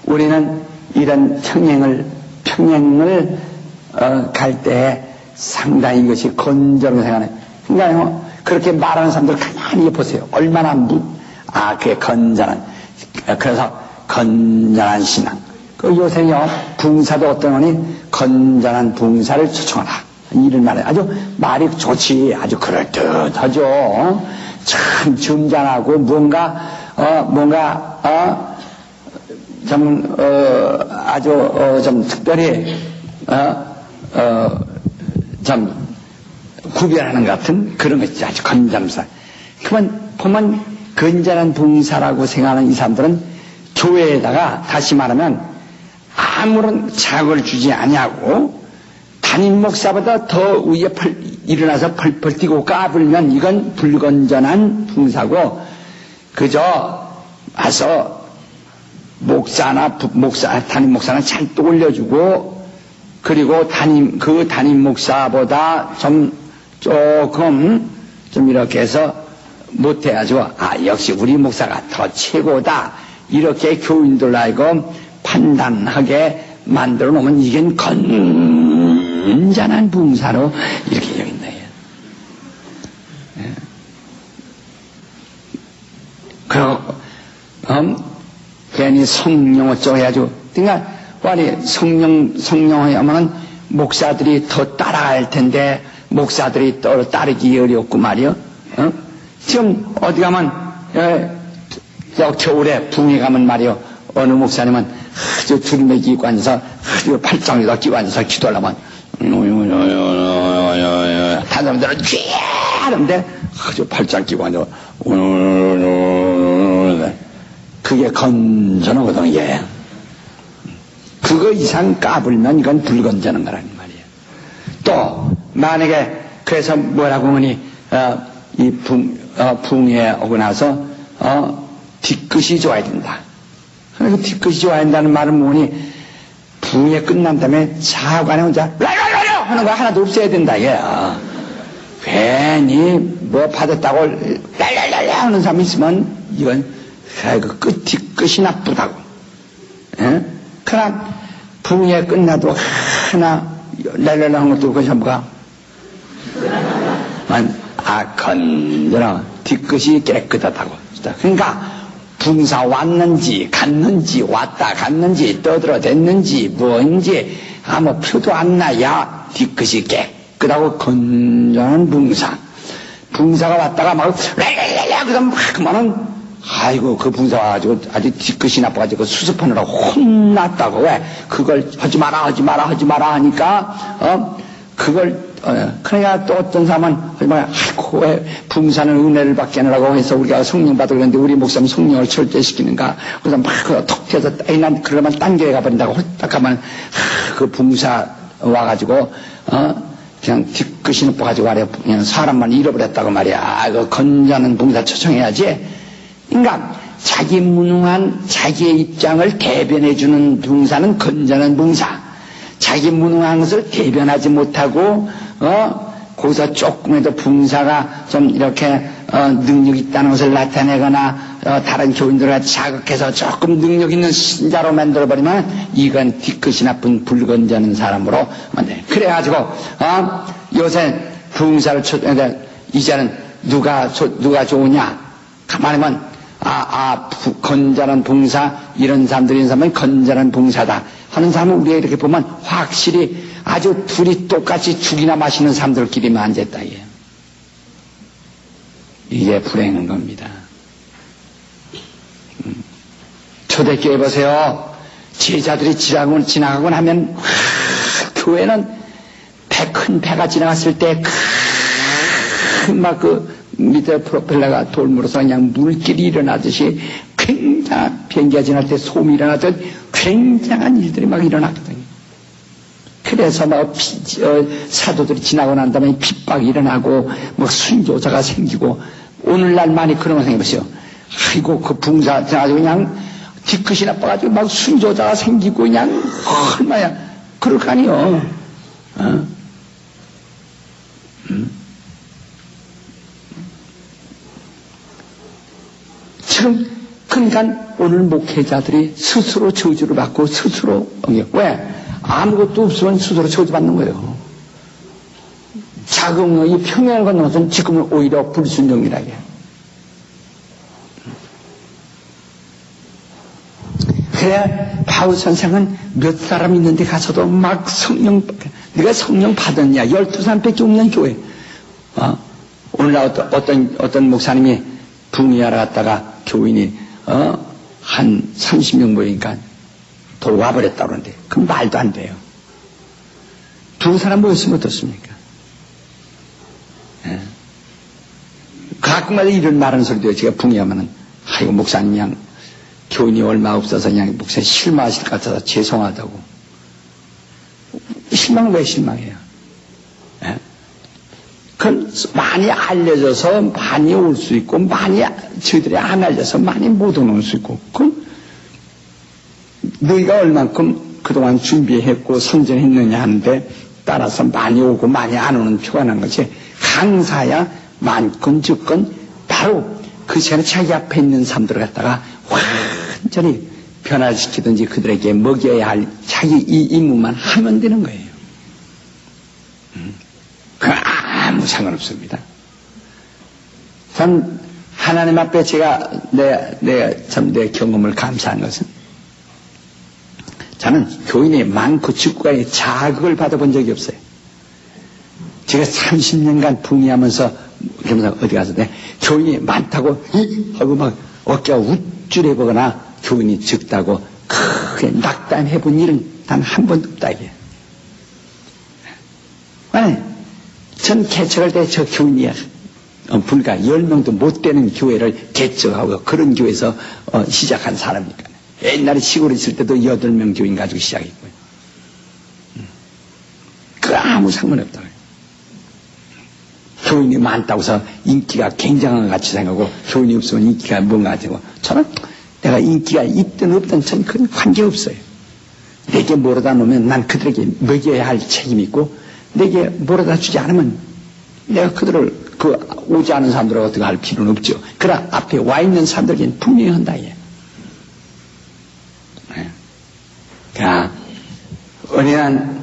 우리는 이런 평행을 갈 때 상당히 이것이 건전하게 생각해요. 그러니까 그렇게 말하는 사람들 가만히 보세요. 얼마나 그게 건전한. 그래서 건전한 신앙. 그 요새요 붕사도 어떤 거니 건전한 붕사를 초청하라. 이런 말에 아주 말이 좋지. 아주 그럴듯하죠. 참 점잖하고 뭔가 좀 특별히 참 구별하는 것 같은 그런 것이지. 아주 건잠사. 그만 보면 건전한 봉사라고 생각하는 이 사람들은 교회에다가 다시 말하면 아무런 자극을 주지 아니하고 담임 목사보다 더 위에 일어나서 펄펄 뛰고 까불면 이건 불건전한 봉사고, 그저 와서 담임 목사는 잔뜩 올려주고, 그리고 그 담임 목사보다 조금 이렇게 해서 못해가지고, 역시 우리 목사가 더 최고다, 이렇게 교인들 알고 판단하게 만들어 놓으면 이게 건전한 봉사로 이렇게 여긴다. 그리고 괜히 성령 어쩌고 해가지고, 그러니까 성령 하면은 목사들이 더 따라갈 텐데 목사들이 또 따르기 어렵고 말이요. 지금 어디 가면 겨울에 붕에 가면 말이요, 어느 목사님은 아주 주름에 끼고 앉아서 아주 팔짱에다 끼고 앉아서 기도하려면 다른 사람들은 쥐하는데 아주 팔짱 끼고 앉아. 그게 건전하거든. 이게 그거 이상 까불면 이건 불건전한 거란 말이에요. 또 만약에 그래서 뭐라고 하니 이 붕에 오고 나서 뒤끝이 좋아야 된다. 그래서 뒤끝이 좋아야 된다는 말은 뭐니, 붕에 끝난 다음에 자관에 혼자 라라라라 하는 거 하나도 없어야 된다. 이게 괜히 뭐 받았다고 라라라라 하는 사람이 있으면 이건 뒤끝이 나쁘다고. 그러나 붕에 끝나도 하나 라라라 하는 것도 그것이 뭐가 건전하 뒤끝이 깨끗하다고. 그러니까 붕사 왔는지 갔는지 왔다 갔는지 떠들어댔는지 뭔지 아무 표도 안 나야 뒤끝이 깨끗하고 건전한 붕사가 왔다가 막 랄랄랄라 그러면 막 그만은 아이고 그 붕사 와가지고 아주 뒤끝이 나빠가지고 수습하느라고 혼났다고. 왜 그걸 하지 마라 하니까 그걸 그러니까 또 어떤 사람은 아이고 왜 붕사는 은혜를 받게 하느라고 해서 우리가 성령 받으려 그러는데 우리 목사님 성령을 절제시키는가. 그래서 막 톡 튀어서 난 그러면 딴 길에 가버린다고 홀딱 하면 그 붕사 와가지고 그냥 뒤끝이 높아가지고 아래 그냥 사람만 잃어버렸다고 말이야. 그 건전한 봉사 초청해야지. 그러니까 자기 무능한 자기의 입장을 대변해주는 봉사는 건전한 봉사. 자기 무능한 것을 대변하지 못하고 거기서 조금이라도 봉사가 좀 이렇게 능력 있다는 것을 나타내거나 다른 교인들과 자극해서 조금 능력 있는 신자로 만들어버리면 이건 뒤끝이 나쁜 불건전한 사람으로 만드네. 그래가지고 요새 봉사를 이제는 누가 좋으냐 가만히면 건전한 봉사, 이런 사람들이 사람은 건전한 봉사다 하는 사람은 우리가 이렇게 보면 확실히 아주 둘이 똑같이 죽이나 마시는 사람들끼리만 앉았다. 이게 불행한 겁니다. 초대교회 보세요. 제자들이 지나가곤 하면 교회는 큰 배가 지나갔을 때 막 밑에 프로펠러가 돌물어서 그냥 물길이 일어나듯이 굉장한 비행기가 지날 때 소음이 일어나듯 굉장한 일들이 막 일어났거든요. 그래서 막 사도들이 지나고 난 다음에 핍박이 일어나고 막 순교자가 생기고 오늘날 많이 그런 거 생겨보세요. 아이고 그 붕사 지나가지고 그냥 뒤끝이 나빠가지고 막 순교자가 생기고 그냥 얼마야 그럴 거 아니요. 지금 그러니까 오늘 목회자들이 스스로 저주를 받고 스스로 왜? 아무것도 없으면 스스로 저주받는 거예요. 자긍의 평행을 걷는 것은 지금은 오히려 불순종이라게. 그래 바울 선생은 몇 사람 있는데 가서도 막 네가 성령 받았냐? 12사람밖에 없는 교회. 오늘날 어떤 목사님이 붕이하러 갔다가 교인이 한 30명 모이니까 돌아와버렸다고 그러는데 그건 말도 안 돼요. 두 사람 모였으면 어떻습니까? 예. 가끔가다 이런 말하는 소리도 제가 붕이하면은, 아이고, 목사님, 그냥, 교인이 얼마 없어서 그냥 목사님 실망하실 것 같아서 죄송하다고. 실망은 왜 실망해요? 예? 그건 많이 알려져서 많이 올 수 있고, 많이, 저희들이 안 알려서 많이 못 오는 수 있고, 그건 너희가 얼만큼 그동안 준비했고 성전했느냐 하는데 따라서 많이 오고 많이 안 오는 표가 난 것이 강사야 많건 적건 바로 그 시간에 자기 앞에 있는 사람들을 갖다가 완전히 변화시키든지 그들에게 먹여야 할 자기 이 임무만 하면 되는 거예요. 그건 아무 상관없습니다. 전 하나님 앞에 제가 내 경험을 감사한 것은 저는 교인이 많고 직구간에 자극을 받아본 적이 없어요. 제가 30년간 붕이하면서 어디 가서 교인이 많다고 하고 막 어깨가 우쭐해 보거나 교인이 적다고 크게 낙담해 본 일은 단 한 번도 없다 이게. 아니, 전 개척할 때 저 교인이 불과 10명도 못 되는 교회를 개척하고 그런 교회에서 시작한 사람이니까. 옛날에 시골에 있을 때도 8명 교인 가지고 시작했고요. 그 아무 상관없다고요. 교인이 많다고 해서 인기가 굉장한 것 같이 생각하고 교인이 없으면 인기가 뭔가 같고 저는 내가 인기가 있든 없든 전 그건 관계없어요. 내게 몰아다 놓으면 난 그들에게 먹여야 할 책임이 있고 내게 몰아다 주지 않으면 내가 그들을 오지 않은 사람들하고 어떻게 할 필요는 없죠. 그러나 앞에 와 있는 사람들에게는 분명히 한다 이게. 자, 우리는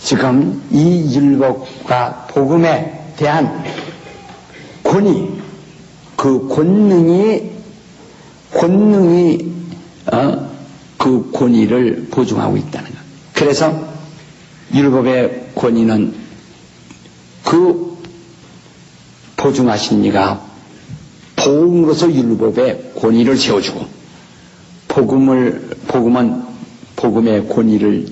지금 이 율법과 복음에 대한 권위, 그 권능이 그 권위를 보증하고 있다는 것. 그래서 율법의 권위는 그 보증하신 이가 복음으로서 율법의 권위를 세워주고 복음은 복음의 권위를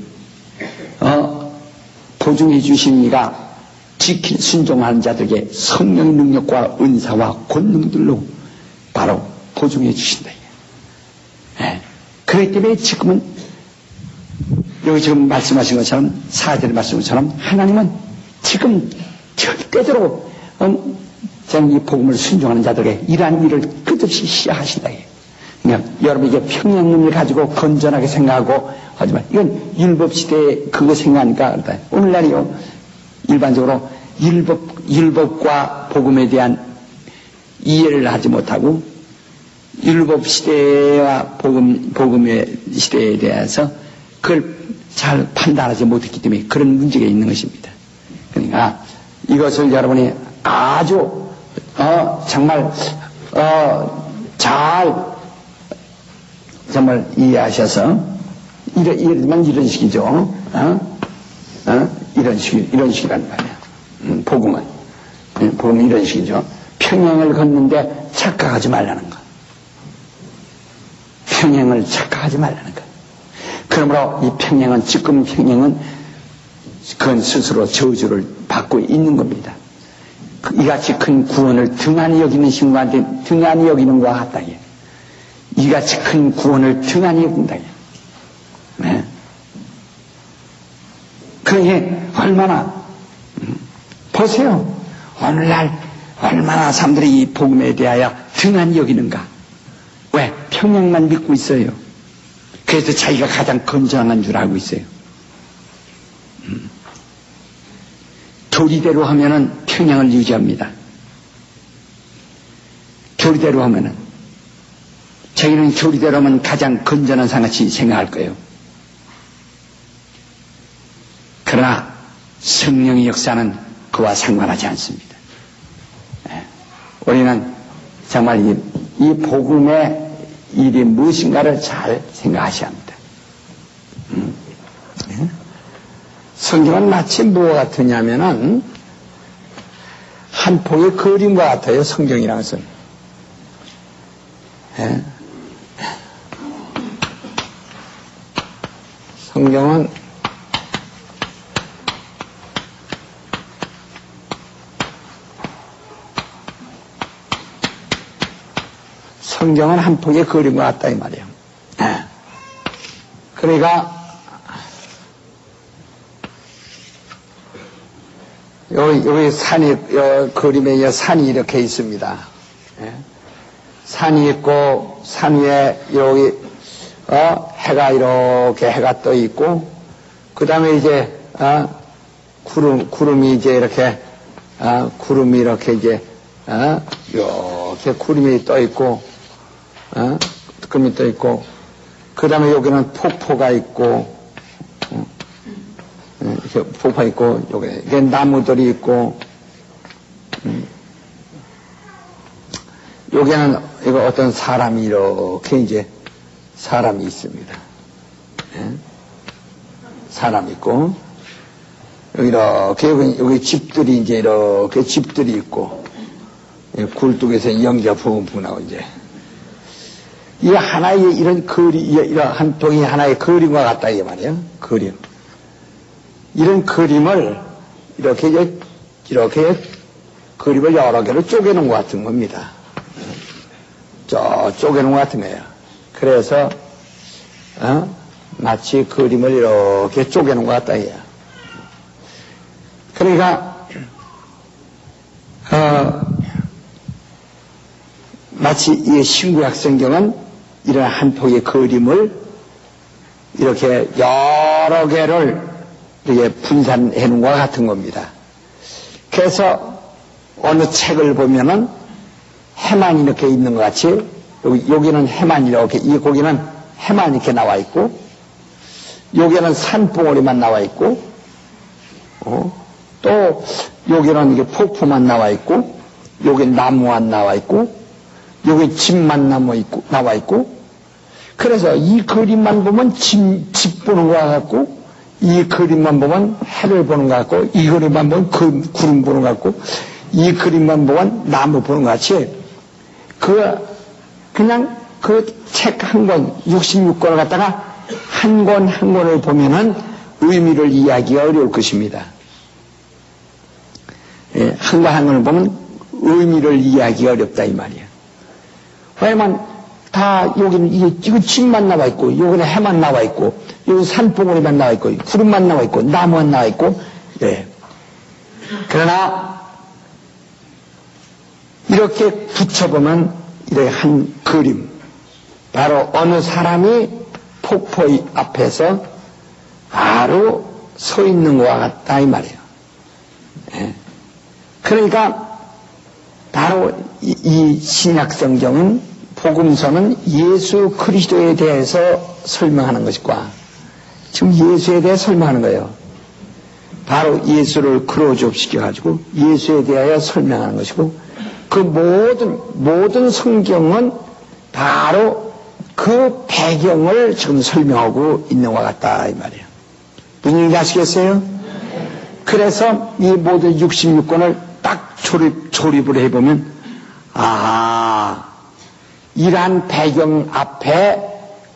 보증해 주신 이가 지킬 순종하는 자들에게 성령의 능력과 은사와 권능들로 바로 보증해 주신다. 네. 그렇기 때문에 지금은 여기 지금 말씀하신 것처럼 4절에 말씀하신 것처럼 하나님은 지금 절대적으로 이 복음을 순종하는 자들에게 이러한 일을 끝없이 시작하신다. 그러니까 여러분 이게 평양론을 가지고 건전하게 생각하고 하지만 이건 율법시대에 그거 생각하니까 오늘날이요 일반적으로 율법과 복음에 대한 이해를 하지 못하고 율법시대와 복음의 시대에 대해서 그걸 잘 판단하지 못했기 때문에 그런 문제가 있는 것입니다. 그러니까 이것을 여러분이 아주 정말 잘 정말 이해하셔서 이런 식이죠. 이런 식이란 말이야. 복음은 이런 식이죠. 평행을 걷는데 착각하지 말라는 거. 평행을 착각하지 말라는 거. 그러므로 이 평행은 지금 평행은 그건 스스로 저주를 받고 있는 겁니다. 이같이 큰 구원을 등한히 여기는 신부한테 등한히 여기는 것과 같다. 이같이 큰 구원을 등한히 여긴다. 네. 그러니 얼마나 보세요. 오늘날 얼마나 사람들이 이 복음에 대하여 등한히 여기는가. 왜? 평양만 믿고 있어요. 그래서 자기가 가장 건전한 줄 알고 있어요. 교리대로 하면은 평양을 유지합니다. 교리대로 하면은 자기는 교리대로 하면 가장 건전한 상같이 생각할 거예요. 그러나 성령의 역사는 그와 상관하지 않습니다. 우리는 정말 이 복음의 일이 무엇인가를 잘 생각하셔야 합니다. 성경은 마치 무엇 같으냐면은 한 폭의 그림과 같아요. 성경이라는 것은. 성경은 성경은 한 폭의 그림과 같다 이 말이에요. 그러니까 여기 산이, 그림에 산이 이렇게 있습니다. 산이 있고, 산 위에 여기, 해가 이렇게 해가 떠 있고, 그 다음에 이제, 구름이 이제 이렇게, 구름이 이렇게 이제, 이렇게 구름이 떠 있고, 구름이 떠 있고, 그 다음에 여기는 폭포가 있고, 이렇게 폭포가 있고, 여기 나무들이 있고, 여기는 이거 어떤 사람이 이렇게 이제 사람이 있습니다. 사람 있고, 여기 집들이 이제 이렇게 집들이 있고, 굴뚝에서 영자 부분하고 이제. 이 하나의 이런 이런 한 통이 하나의 그림과 같다, 이 말이에요. 그림. 이런 그림을 이렇게 그림을 여러 개로 쪼개놓은 것 같은 겁니다. 쪼개놓은 것 같은 거예요. 그래서, 마치 그림을 이렇게 쪼개놓은 것 같다, 이거야. 그러니까, 마치 이 신구약 성경은 이런 한 폭의 그림을 이렇게 여러 개를 이렇게 분산해 놓은 것 같은 겁니다. 그래서 어느 책을 보면은 해만 이렇게 있는 것 같이 여기는 해만 이렇게, 거기는 해만 이렇게 나와 있고, 여기는 산봉우리만 나와 있고, 또 여기는 이게 폭포만 나와 있고, 여기 나무만 나와 있고, 여기 집만 나와 있고, 그래서 이 그림만 보면 집 보는 것 같고, 이 그림만 보면 해를 보는 것 같고, 이 그림만 보면 구름 보는 것 같고, 이 그림만 보면 나무 보는 것 같이, 그냥 그 책 한 권, 66권을 갖다가 한 권 한 권을 보면은 의미를 이해하기가 어려울 것입니다. 한 권 한 권을 보면 의미를 이해하기가 어렵다 이 말이야. 왜냐면 다 여기는 이거 집만 나와 있고, 여기는 해만 나와 있고, 여기 산봉우리만 나와 있고, 구름만 나와 있고, 나무만 나와 있고, 그러나 이렇게 붙여보면 이렇게 한 그림, 바로 어느 사람이 폭포 앞에서 바로 서 있는 것과 같다 이 말이에요. 그러니까 바로 이 신약성경은, 복음서는 예수 그리스도에 대해서 설명하는 것과 지금 예수에 대해 설명하는 거예요. 바로 예수를 크로즈업시켜가지고 예수에 대하여 설명하는 것이고, 그 모든 성경은 바로 그 배경을 지금 설명하고 있는 것 같다 이 말이에요. 무슨 얘기 아시겠어요? 그래서 이 모든 66권을 딱 조립을 해보면, 이러한 배경 앞에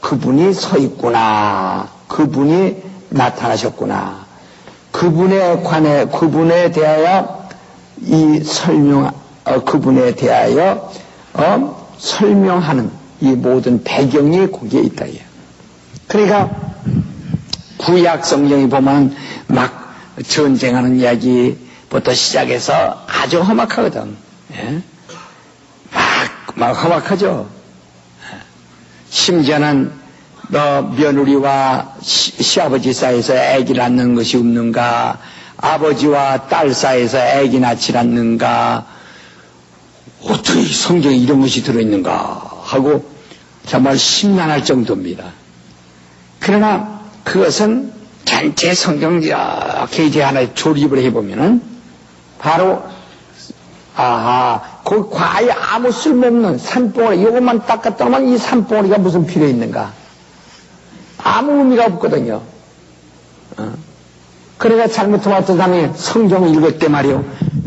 그분이 서 있구나, 그분이 나타나셨구나, 그분에 대하여 그분에 대하여 설명하는 이 모든 배경이 거기에 있다. 그러니까 구약 성경이 보면 막 전쟁하는 이야기부터 시작해서 아주 험악하거든. 막 험악하죠. 심지어는 너 며느리와 시아버지 사이에서 아기를 낳는 것이 없는가, 아버지와 딸 사이에서 아기 낳지 않는가, 어떻게 성경에 이런 것이 들어있는가 하고 정말 심란할 정도입니다. 그러나 그것은 전체 성경 이렇게 이제 하나의 조립을 해보면은 바로 거기 과연 아무 쓸모없는 산봉우리, 이것만 딱 갖다 놓으면 이 산봉우리가 무슨 필요 있는가? 아무 의미가 없거든요. 그래가 잘못하면 어떤 사람이 성경을 읽을 때 말이요,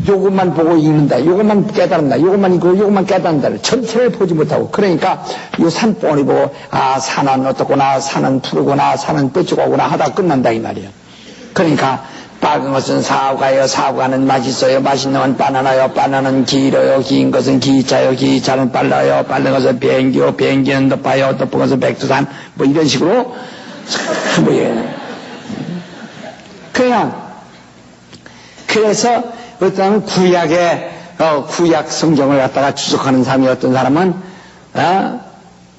요것만 보고 읽는다, 요것만 깨달은다, 요것만 읽고 요것만 깨달은다, 전체를 보지 못하고, 그러니까 이 산봉우리 보고 산은 어떻구나, 산은 푸르구나, 산은 뾰족하구나 하다 끝난다 이 말이에요. 그러니까 빨간 것은 사과요, 사과는 맛있어요, 맛있는 건 바나나요, 바나나는 길어요, 긴 것은 기차요, 기차는 빨라요, 빠른 것은 비행기요, 비행기는 높아요, 높은 것은 백두산, 뭐 이런 식으로 그냥 그래서 어떤 구약 성경을 갖다가 추적하는 사람이 어떤 사람은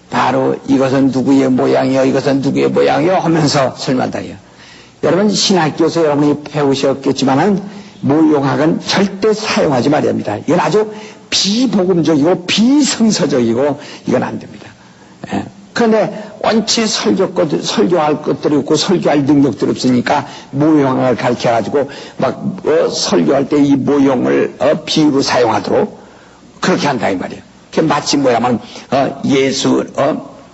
바로 이것은 누구의 모양이요, 이것은 누구의 모양이요 하면서 설명한다. 여러분 신학교에서 여러분이 배우셨겠지만은 모용학은 절대 사용하지 말아야 합니다. 이건 아주 비복음적이고 비성서적이고 이건 안 됩니다. 그런데 원체 설교할 것들이 없고 설교할 능력들이 없으니까 모용학을 가르쳐가지고 막 설교할 때 이 모용을 비유로 사용하도록 그렇게 한다 이 말이에요. 마치 뭐냐면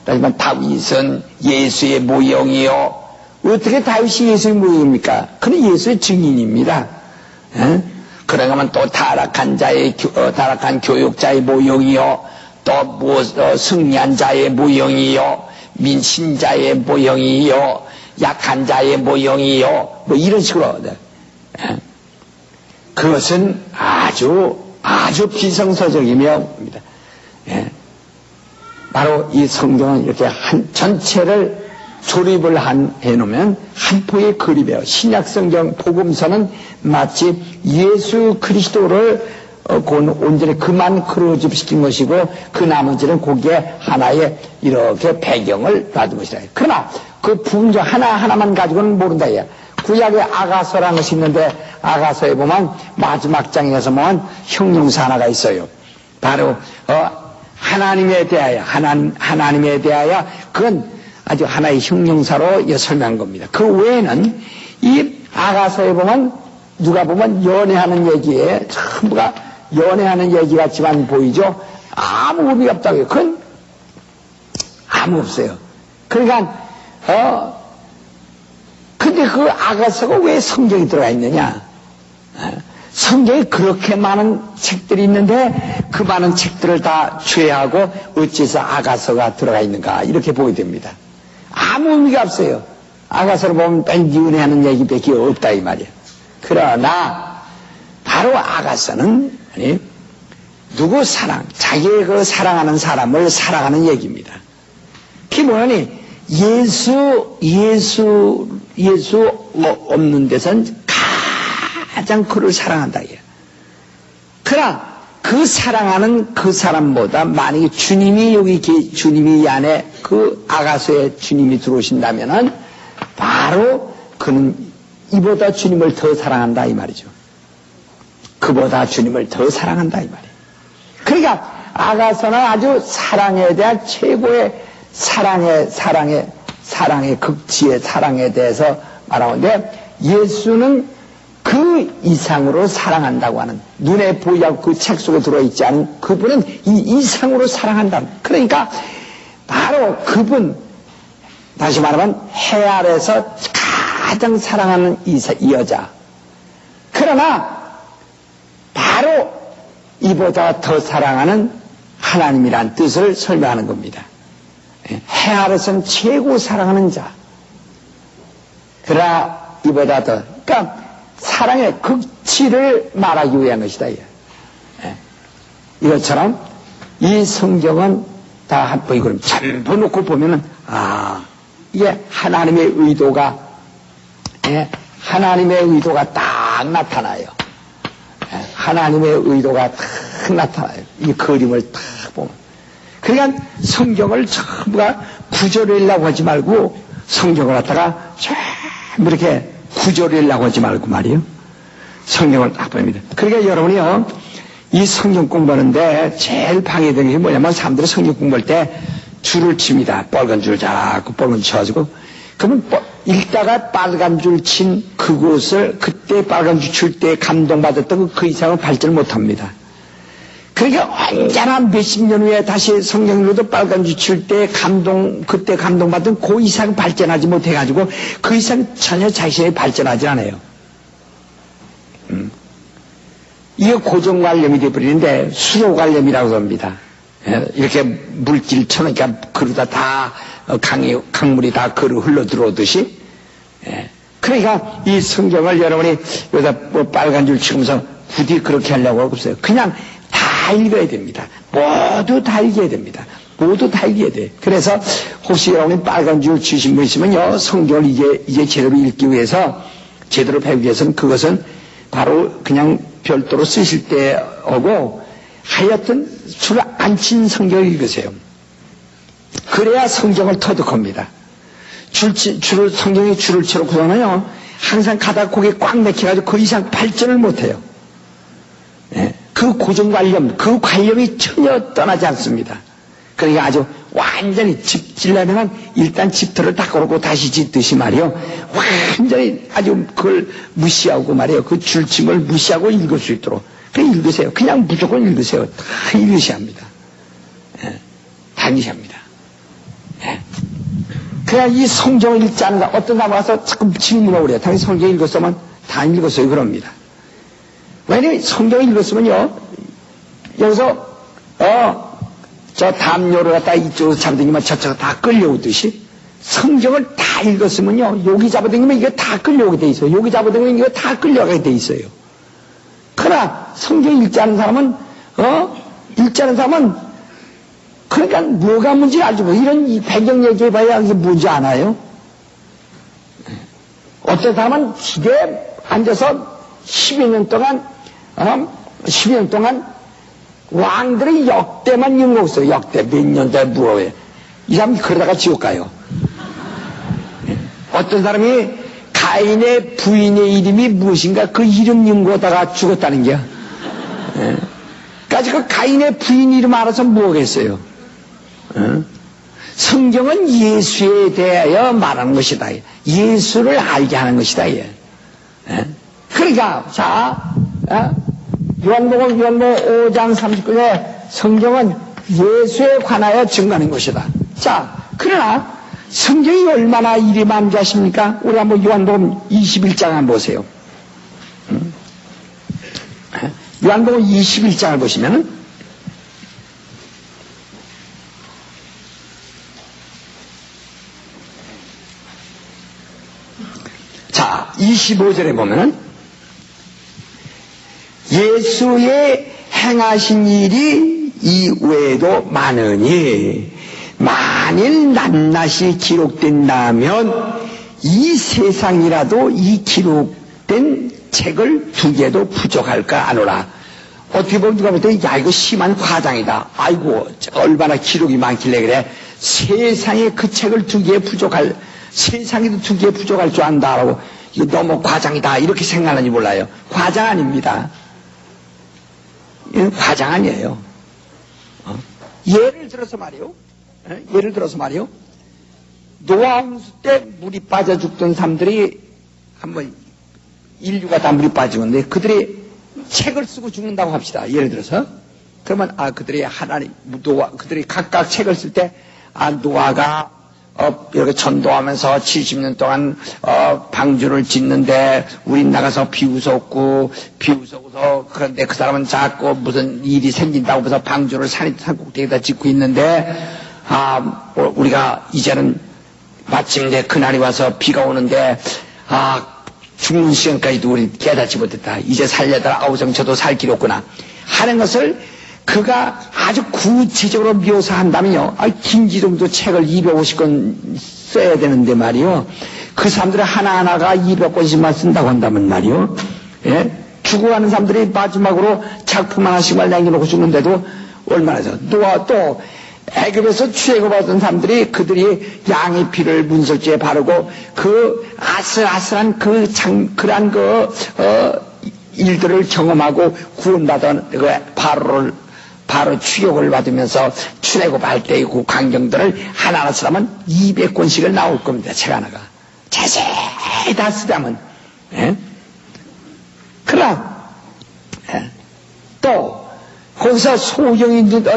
하지만 다윗은 예수의 모형이요. 어떻게 다윗이 예수의 모형입니까? 그는 예수의 증인입니다. 그러면 또 타락한 교육자의 모형이요. 또 승리한 자의 모형이요. 민신자의 모형이요. 약한 자의 모형이요. 뭐 이런 식으로. 그것은 아주 비성서적이며 바로 이 성경은 이렇게 전체를 조립을 해놓으면 한 포의 그림이에요. 신약성경 복음서는 마치 예수 그리스도를 온전히 그만 크로즈시킨 것이고 그 나머지는 거기에 하나의 이렇게 배경을 놔둔 것이다. 그러나 그 부분 하나만 가지고는 모른다. 구약에 아가서라는 것이 있는데 아가서에 보면 마지막 장에서 보면 형용사 하나가 있어요. 바로 하나님에 대하여 그건 아주 하나의 형용사로 설명한 겁니다. 그 외에는 이 아가서에 보면 누가 보면 연애하는 얘기에 전부가 연애하는 얘기 같지만 보이죠. 아무 의미가 없다고요. 그건 아무 없어요. 그러니까 근데 그 아가서가 왜 성경에 들어가 있느냐? 성경에 그렇게 많은 책들이 있는데 그 많은 책들을 다 제외하고 어째서 아가서가 들어가 있는가 이렇게 보게 됩니다. 아무 의미가 없어요. 아가서를 보면 뺀 연애하는 얘기밖에 없다 이 말이에요. 그러나 바로 아가서는 누구 자기의 그 사랑하는 사람을 사랑하는 얘기입니다. 그게 뭐냐니 예수 없는 데선 가장 그를 사랑한다. 그러나 그 사랑하는 그 사람보다 만약에 주님이 이 안에 그 아가서에 주님이 들어오신다면은 바로 그는 이보다 주님을 더 사랑한다 이 말이죠. 그보다 주님을 더 사랑한다 이 말이에요. 그러니까 아가서는 아주 사랑에 대한 최고의 사랑의 극치의 사랑에 대해서 말하는데 예수는 그 이상으로 사랑한다고 하는 눈에 보이고 그 책 속에 들어있지 않은 그분은 이 이상으로 사랑한다. 그러니까 바로 그분 다시 말하면 해 아래서 가장 사랑하는 이 여자. 그러나 바로 이보다 더 사랑하는 하나님이란 뜻을 설명하는 겁니다. 해 아래서는 최고 사랑하는 자. 그러나 이보다 더 그러니까 사랑의 극치를 말하기 위한 것이다. 이것처럼 이 성경은 다 한번 이걸 전부 놓고 보면은 이게 하나님의 의도가 딱 나타나요. 하나님의 의도가 딱 나타나요. 이 그림을 딱 보면. 그러니까 성경을 전부가 구조를 하지 말고 성경을 갖다가 전부 이렇게 구조를 하지 말고 말이요. 성경을 딱 봅니다. 그러니까 여러분이요, 이 성경 공부하는데 제일 방해되는 게 뭐냐면 사람들이 성경 공부할 때 줄을 칩니다. 빨간 줄 자꾸 빨간 줄 쳐가지고. 그러면 읽다가 빨간 줄 친 그곳을 그때 빨간 줄 칠 때 감동받았던 그 이상은 발전을 못합니다. 그러니까 언제나 몇십 년 후에 다시 성경으로도 빨간 줄 칠 때 그때 감동받은 그 이상 발전하지 못해가지고 그 이상 전혀 자신이 발전하지 않아요. 이게 고정관념이 되어버리는데 수로관념이라고 합니다. 이렇게 물질 쳐놓으니까 그러다 다 강물이 다 그로 흘러 들어오듯이 그러니까 이 성경을 여러분이 여기다 뭐 빨간 줄 치면서 부디 그렇게 하려고 하고 없어요. 그냥 다 읽어야 됩니다. 모두 다 읽어야 됩니다. 모두 다 읽어야 돼. 그래서 혹시 여러분이 빨간 줄 치신 분 있으면요, 성경을 이제 제대로 읽기 위해서, 제대로 배우기 위해서는 그것은 바로 그냥 별도로 쓰실 때 오고, 하여튼 줄 안 친 성경을 읽으세요. 그래야 성경을 터득합니다. 성경이 줄을 쳐놓고서는요, 항상 가다가 거기에 꽉 막혀가지고 그 이상 발전을 못해요. 네. 그 고정관념, 그 관념이 전혀 떠나지 않습니다. 그러니까 아주 완전히 집 질려면 일단 집터를 다 걸고 다시 짓듯이 말이요. 완전히 아주 그걸 무시하고 말이에요. 그 줄침을 무시하고 읽을 수 있도록. 그냥 읽으세요. 그냥 무조건 읽으세요. 다 읽으셔야 합니다. 예. 다 읽으셔야 합니다. 예. 그냥 이 성경을 읽지 않는다. 어떤 사람 와서 자꾸 질문하고 그래요. 당연히 성경 읽었으면 다 읽었어요. 그럽니다. 왜냐면 성경 읽었으면요. 여기서 저 담요를 갖다 이쪽으로 잡아당기면 저쪽으로 다 끌려오듯이 성경을 다 읽었으면요. 여기 잡아당기면 이거 다 끌려오게 돼 있어요. 여기 잡아당기면 이거 다 끌려가게 돼 있어요. 그러나 성경 읽지 않은 사람은 그러니까 뭐가 문제 알지 뭐 이런 이 배경 얘기해봐야 이게 뭔지 아나요? 어떤 사람은 집에 앉아서 12년 동안 왕들의 역대만 읽어봤어요. 역대 몇 년대 무엇에 이 사람이 그러다가 지옥 가요. 어떤 사람이 가인의 부인의 이름이 무엇인가 그 이름 연구하다가 죽었다는 게야. 그러니까 그 가인의 부인 이름 알아서 뭐겠어요? 성경은 예수에 대하여 말하는 것이다. 예수를 알게 하는 것이다. 그러니까 자 요한복음 5장 39절에 성경은 예수에 관하여 증거하는 것이다. 자, 그러나 성경이 얼마나 일이 만무하십니까? 우리 한번 요한복음 21장 한번 보세요. 요한복음 21장을 보시면은 자, 25절에 보면은 예수의 행하신 일이 이외에도 많으니 만일 낱낱이 기록된다면 이 세상이라도 이 기록된 책을 두 개도 부족할까 하노라. 어떻게 보면 누가 볼 때 야 이거 심한 과장이다. 아이고 얼마나 기록이 많길래 그래. 세상에 그 책을 두 개 부족할 세상에도 두 개 부족할 줄 안다라고 이거 너무 과장이다 이렇게 생각하는지 몰라요. 과장 아닙니다. 이건 과장 아니에요. 예를 들어서 말이요. 노아 홍수 때 물이 빠져 죽던 사람들이 한번 인류가 다 물이 빠지는데 그들이 책을 쓰고 죽는다고 합시다. 예를 들어서 그러면 그들이 각각 책을 쓸 때 노아가 이렇게 전도하면서 70년 동안 방주를 짓는데 우린 나가서 비웃었고 그런데 그 사람은 자꾸 무슨 일이 생긴다고 해서 방주를 산꼭대기에다 짓고 있는데 우리가 이제는 마침내 그날이 와서 비가 오는데 죽는 시간까지도 우리 깨닫지 못했다. 이제 살려다 아우성 저도 살 길이 없구나 하는 것을 그가 아주 구체적으로 묘사한다면요. 김지동도 책을 250권 써야 되는데 말이요. 그 사람들이 하나하나가 200권씩만 쓴다고 한다면 말이요. 예? 죽어가는 사람들이 마지막으로 작품 하나씩만 남겨놓고 죽는데도 얼마나 해서 또 애굽에서 출애굽하던 사람들이 그들이 양의 피를 문설주에 바르고 그 아슬아슬한 그러한 일들을 경험하고 구원받은 바로 추격을 받으면서 출애굽할 때의 그 광경들을 하나하나 쓰다면 200권씩을 나올 겁니다. 책 하나가. 자세히 다 쓰다면. 예? 그러나 또 거기서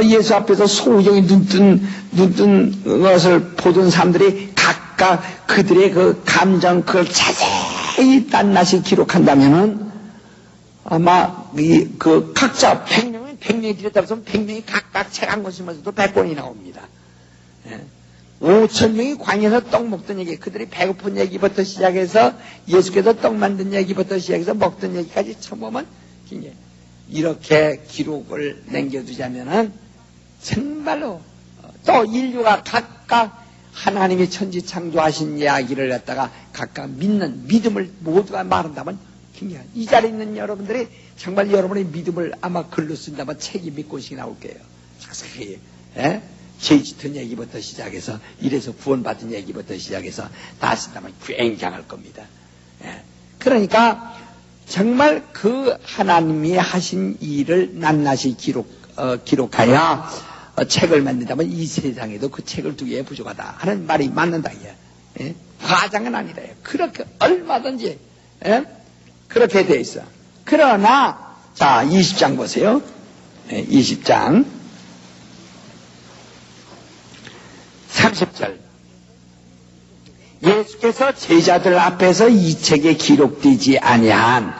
예수 앞에서 소경이 눈뜬 것을 보던 사람들이 각각 그들의 그 감정 그걸 자세히 낱낱이 기록한다면은 아마 그 각자 100명이 들였다 그래서 100명이 각각 책 한 권씩만서도 100권이 나옵니다. 예. 5,000명이 광야에서 떡 먹던 얘기, 그들이 배고픈 얘기부터 시작해서 예수께서 떡 만든 얘기부터 시작해서 먹던 얘기까지 처음보면 이렇게 기록을 남겨두자면은 정말로 또 인류가 각각 하나님이 천지 창조하신 이야기를 갖다가 각각 믿는 믿음을 모두가 말한다면 굉장히 이 자리에 있는 여러분들이 정말 여러분의 믿음을 아마 글로 쓴다면 책이 몇 권씩 나올 거예요. 자세히 죄 짙은 얘기부터 시작해서 이래서 구원받은 얘기부터 시작해서 다 쓴다면 굉장할 겁니다. 그러니까 정말 그 하나님이 하신 일을 낱낱이 기록하여 책을 만든다면 이 세상에도 그 책을 두기에 부족하다 하는 말이 맞는다. 과장은 아니라 그렇게 얼마든지 그렇게 돼 있어. 그러나 자 20장 보세요. 20장 30절 예수께서 제자들 앞에서 이 책에 기록되지 아니한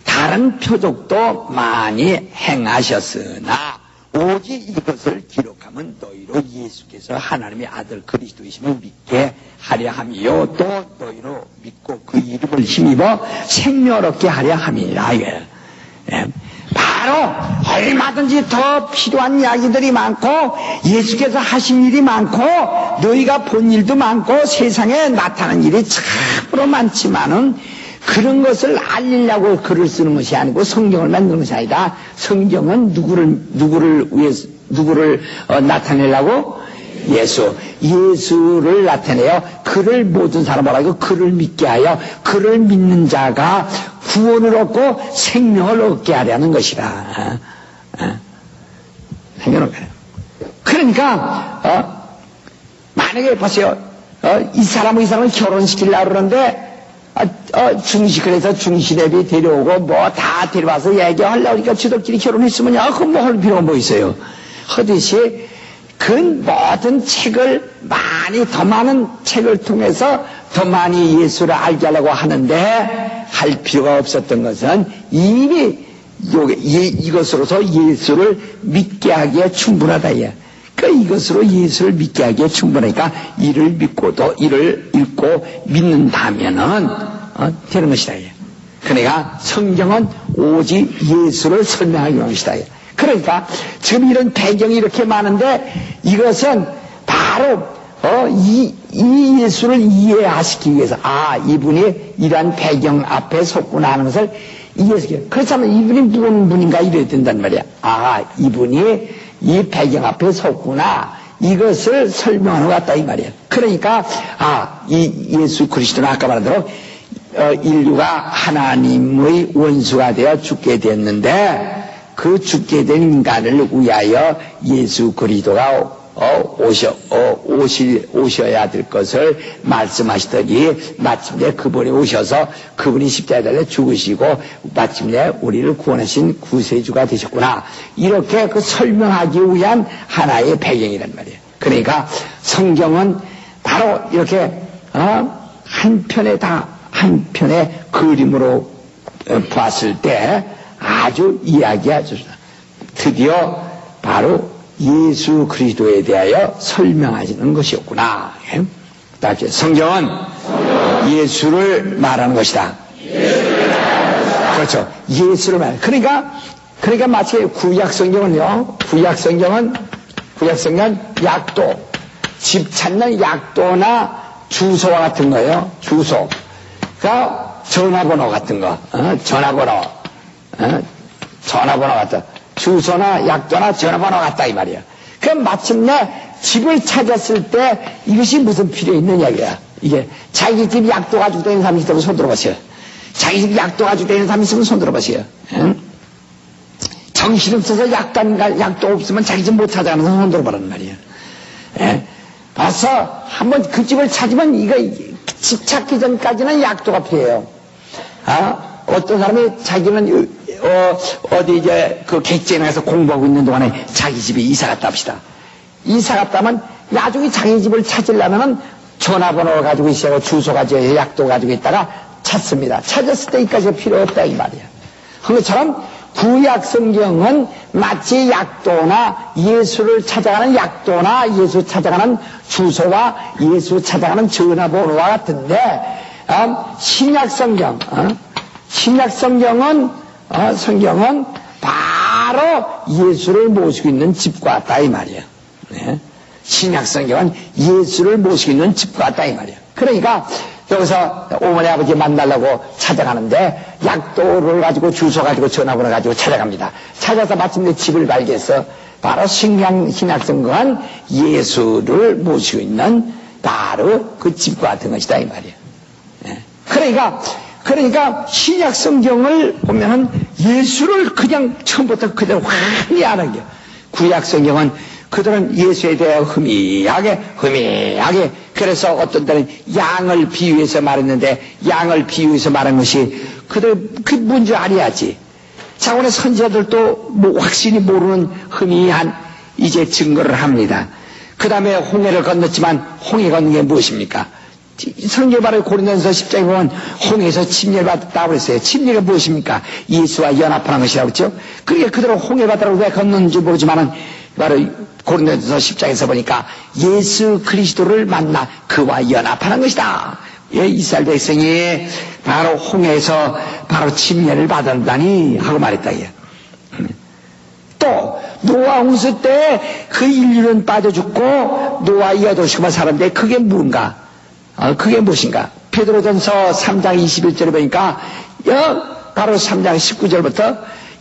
다른 표적도 많이 행하셨으나 오직 이것을 기록하면 너희로 예수께서 하나님의 아들 그리스도이심을 믿게 하려 함이요 또 너희로 믿고 그 이름을 힘입어 생명을 얻게 하려 함이라. 바로 얼마든지 더 필요한 이야기들이 많고 예수께서 하신 일이 많고 너희가 본 일도 많고 세상에 나타난 일이 참으로 많지만은 그런 것을 알리려고 글을 쓰는 것이 아니고 성경을 만드는 것이 아니다. 성경은 누구를 나타내려고? 예수를 나타내요. 그를 모든 사람을 알고 그를 믿게 하여 그를 믿는 자가 구원을 얻고 생명을 얻게 하려는 것이다. 생명을 얻게. 그러니까 만약에 보세요. 이 사람을 결혼시키려고 그러는데 중식을 해서 중시랩이 데려오고 뭐 다 데려와서 얘기하려고 하니까 지들끼리 결혼했으면 그럼 뭐 할 필요가 뭐 있어요. 하듯이 그 모든 책을 더 많은 책을 통해서 더 많이 예수를 알게 하려고 하는데 할 필요가 없었던 것은 이미 이것으로서 예수를 믿게 하기에 충분하다. 이것으로 예수를 믿게 하기에 충분하니까 이를 믿고도 이를 읽고 믿는다면은 되는 것이다. 그러니까 성경은 오직 예수를 설명하기 위한 것이다. 그러니까 지금 이런 배경이 이렇게 많은데 이것은 바로 이 예수를 이해하시기 위해서 이분이 이러한 배경 앞에 섰구나 하는 것을 이해하시기. 그렇다면 이분이 무슨 분인가 이래야 된단 말이야. 이분이 이 배경 앞에 섰구나 이것을 설명하는 것 같다 이 말이야. 그러니까 이 예수 그리스도는 아까 말한 대로 인류가 하나님의 원수가 되어 죽게 됐는데 그 죽게 된 인간을 위하여 예수 그리스도가 오셔야 될 것을 말씀하시더니 마침내 그분이 오셔서 그분이 십자가에 달려 죽으시고 마침내 우리를 구원하신 구세주가 되셨구나. 이렇게 설명하기 위한 하나의 배경이란 말이에요. 그러니까 성경은 바로 이렇게 한 편의 그림으로 봤을 때 아주 이야기하죠. 드디어 바로 예수 그리스도에 대하여 설명하시는 것이었구나. 다시 성경은 예수를 말하는 것이다. 그렇죠. 예수를 말하는. 그러니까 마치 구약 성경은요. 구약 성경은 약도, 집 찾는 약도나 주소와 같은 거예요. 주소. 그러니까 전화번호 같은 거. 전화번호 같은. 주소나 약도나 전화번호 같다 이 말이야. 그럼 마침내 집을 찾았을 때 이것이 무슨 필요 있는 이야기야. 이게 자기 집 약도 가지고 다니는 사람이 있다고 손 들어보세요. 자기 집 약도 가지고 다니는 사람이 있으면 손 들어보세요. 정신없어서 약도 없으면 자기 집 못 찾아가면서 손 들어보란 말이야. 벌써 한번 그 집을 찾으면 이거 집 찾기 전까지는 약도가 필요해요. 어떤 사람이 자기는 어디 그 객지에 가서 공부하고 있는 동안에 자기 집에 이사 갔다 합시다. 이사 갔다 하면 나중에 자기 집을 찾으려면은 전화번호 가지고 있어야 주소 가지고 약도 가지고 있다가 찾습니다. 찾았을 때까지가 필요 없다 이 말이야. 그것처럼 구약 성경은 마치 약도나 예수를 찾아가는 약도나 예수 찾아가는 주소와 예수 찾아가는 전화번호와 같은데, 신약 성경, 신약 성경은 바로 예수를 모시고 있는 집과 같다 이 말이에요. 네. 신약 성경은 예수를 모시고 있는 집과 같다 이 말이에요. 그러니까 여기서 어머니 아버지 만나려고 찾아가는데 약도를 가지고 주소 가지고 전화번호 가지고 찾아갑니다. 찾아서 마침내 집을 발견해서 바로 신약 성경은 예수를 모시고 있는 바로 그 집과 같은 것이다 이 말이에요. 네. 그러니까 신약 성경을 보면은 예수를 그냥 처음부터 그대로 환히 아는 게, 구약 성경은 그들은 예수에 대해 흐미하게 그래서 어떤 때는 양을 비유해서 말했는데, 양을 비유해서 말한 것이 그들 그게 뭔지 알아야지. 자원의 선지자들도 뭐 확실히 모르는 흐미한 이제 증거를 합니다. 그 다음에 홍해를 건넜지만 홍해 건넌 게 무엇입니까? 성경 바로 고린도전서 10장에 보면 홍해에서 침례를 받았다고 그랬어요. 침례가 무엇입니까? 예수와 연합하는 것이라고 했죠. 그러니까 그대로 홍해 바다를 왜 건넜는지 모르지만은 바로 고린도전서 10장에서 보니까 예수 그리스도를 만나 그와 연합하는 것이다. 예, 이스라엘 백성이 바로 홍해에서 바로 침례를 받았다니 하고 말했다. 예. 또 노아 홍수 때 그 인류는 빠져 죽고 노아 850만 살았는데 그게 뭔가? 그게 무엇인가? 베드로전서 3장 21절에 보니까 바로 3장 19절부터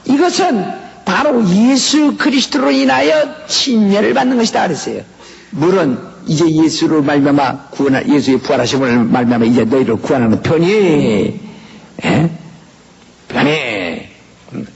이것은 바로 예수 그리스도로 인하여 침례를 받는 것이다 그랬어요. 물론 이제 예수로 말미암아 예수의 부활하심을 말미암아 이제 너희를 구원하는 편이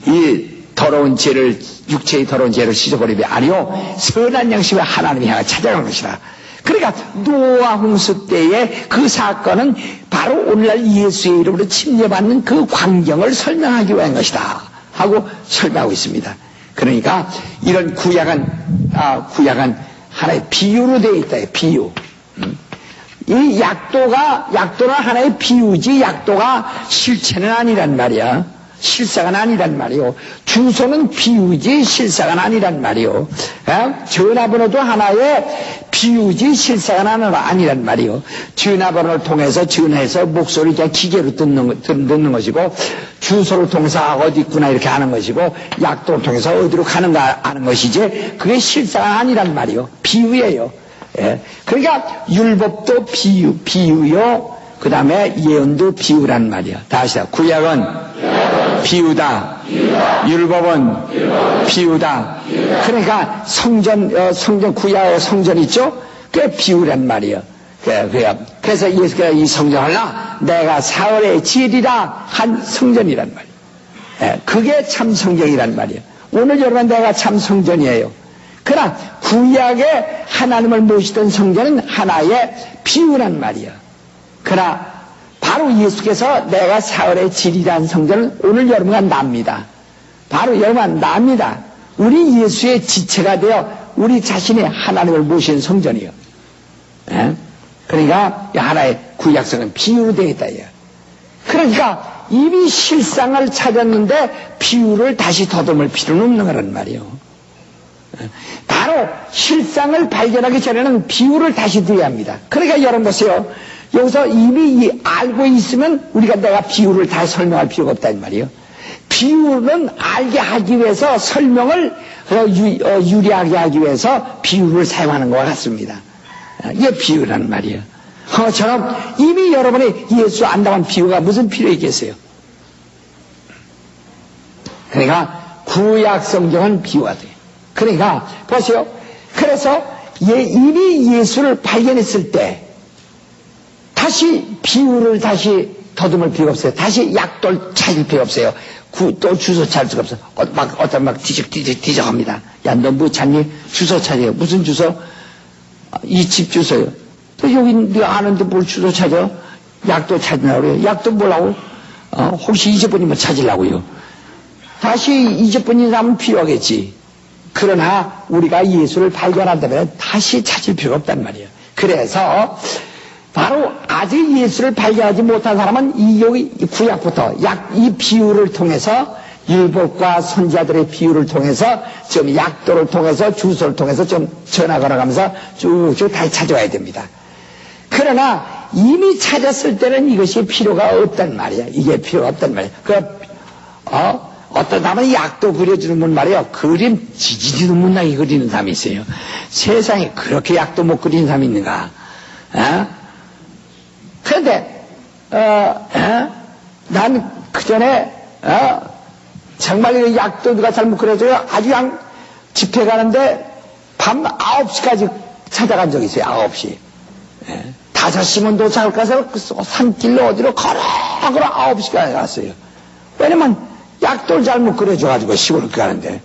이 더러운 죄를, 육체의 더러운 죄를 씻어버리며 아니요 선한 양심을 하나님이 향해 찾아간 것이다. 그러니까 노아 홍수 때의 그 사건은 바로 오늘날 예수의 이름으로 침례받는 그 광경을 설명하기 위한 것이다 하고 설명하고 있습니다. 그러니까 이런 구약은 하나의 비유로 되어 있다. 비유. 이 약도는 하나의 비유지 약도가 실체는 아니란 말이야. 실사가 아니란 말이요. 주소는 비유지 실사가 아니란 말이요. 전화번호도 하나의 비유지 실사가 아니란 말이요. 전화번호를 통해서 전화해서 목소리를 그냥 기계로 듣는 것이고, 주소를 통해서 어디 있구나 이렇게 하는 것이고, 약도를 통해서 어디로 가는가 아는 것이지 그게 실사가 아니란 말이요. 비유예요. 예. 그러니까 율법도 비유요. 그 다음에 예언도 비유란 말이야. 다시 구약은 비유다. 율법은 비유다. 그러니까 성전 구약 성전 있죠? 그게 비유란 말이에요. 그래서 예수가 이 성전을 내가 사흘에 지으리라 한 성전이란 말이에요. 그게 참 성경이란 말이에요. 오늘 여러분 내가 참 성전이에요. 그러나 구약에 하나님을 모시던 성전은 하나의 비유란 말이에요. 그러나 바로 예수께서 내가 사흘에 지리라는 성전은 오늘 여러분과 납니다. 바로 여러분과 납니다. 우리 예수의 지체가 되어 우리 자신이 하나님을 모시는 성전이요. 그러니까 하나의 구약성은 비유로 되어 있다. 그러니까 이미 실상을 찾았는데 비유를 다시 더듬을 필요는 없는 거란 말이에요. 바로 실상을 발견하기 전에는 비유를 다시 드려야 합니다. 그러니까 여러분 보세요. 여기서 이미 알고 있으면 우리가 내가 비유를 다 설명할 필요가 없다는 말이에요. 비유는 알게 하기 위해서 설명을 유리하게 하기 위해서 비유를 사용하는 것 같습니다. 이게 비유라는 말이에요. 저는 이미 여러분이 예수 안다는 비유가 무슨 필요 있겠어요? 그러니까 구약 성경은 비유가 돼요. 그러니까 보세요. 그래서 이미 예수를 발견했을 때 다시 비유를 다시 더듬을 필요가 없어요. 다시 약도를 찾을 필요 없어요. 또 주소 찾을 수가 없어요. 막 뒤적합니다. 야, 너 뭐 찾니? 주소 찾아요. 무슨 주소? 이 집 주소요. 또 여기 네가 아는데 뭘 주소 찾아? 약도 찾으려고 그래요. 약도 뭐라고? 혹시 잊어버리면 찾으려고요. 다시 잊어버린 사람은 필요하겠지. 그러나 우리가 예수를 발견한다면 다시 찾을 필요가 없단 말이에요. 그래서 바로 아직 예수를 발견하지 못한 사람은 여기 구약부터 이 비유를 통해서 율법과 선지자들의 비유를 통해서 좀 약도를 통해서 주소를 통해서 좀 전화 걸어가면서 쭉쭉 다시 찾아와야 됩니다. 그러나 이미 찾았을 때는 이것이 필요가 없단 말이야. 이게 필요가 없단 말이야. 어떤 사람은 약도 그려주는 분 말이에요. 그림 지지지도 못나게 그리는 사람이 있어요. 세상에 그렇게 약도 못 그리는 사람이 있는가? 그런데 난 그전에 정말 이 약도 누가 잘못 그려줘요. 아주 그냥 집회 가는데 밤 9시까지 찾아간 적이 있어요. 9시. 5시면 도착할 가서 산길로 어디로 걸어 9시까지 갔어요. 왜냐면 약도를 잘못 그려줘가지고 시골을 가는데.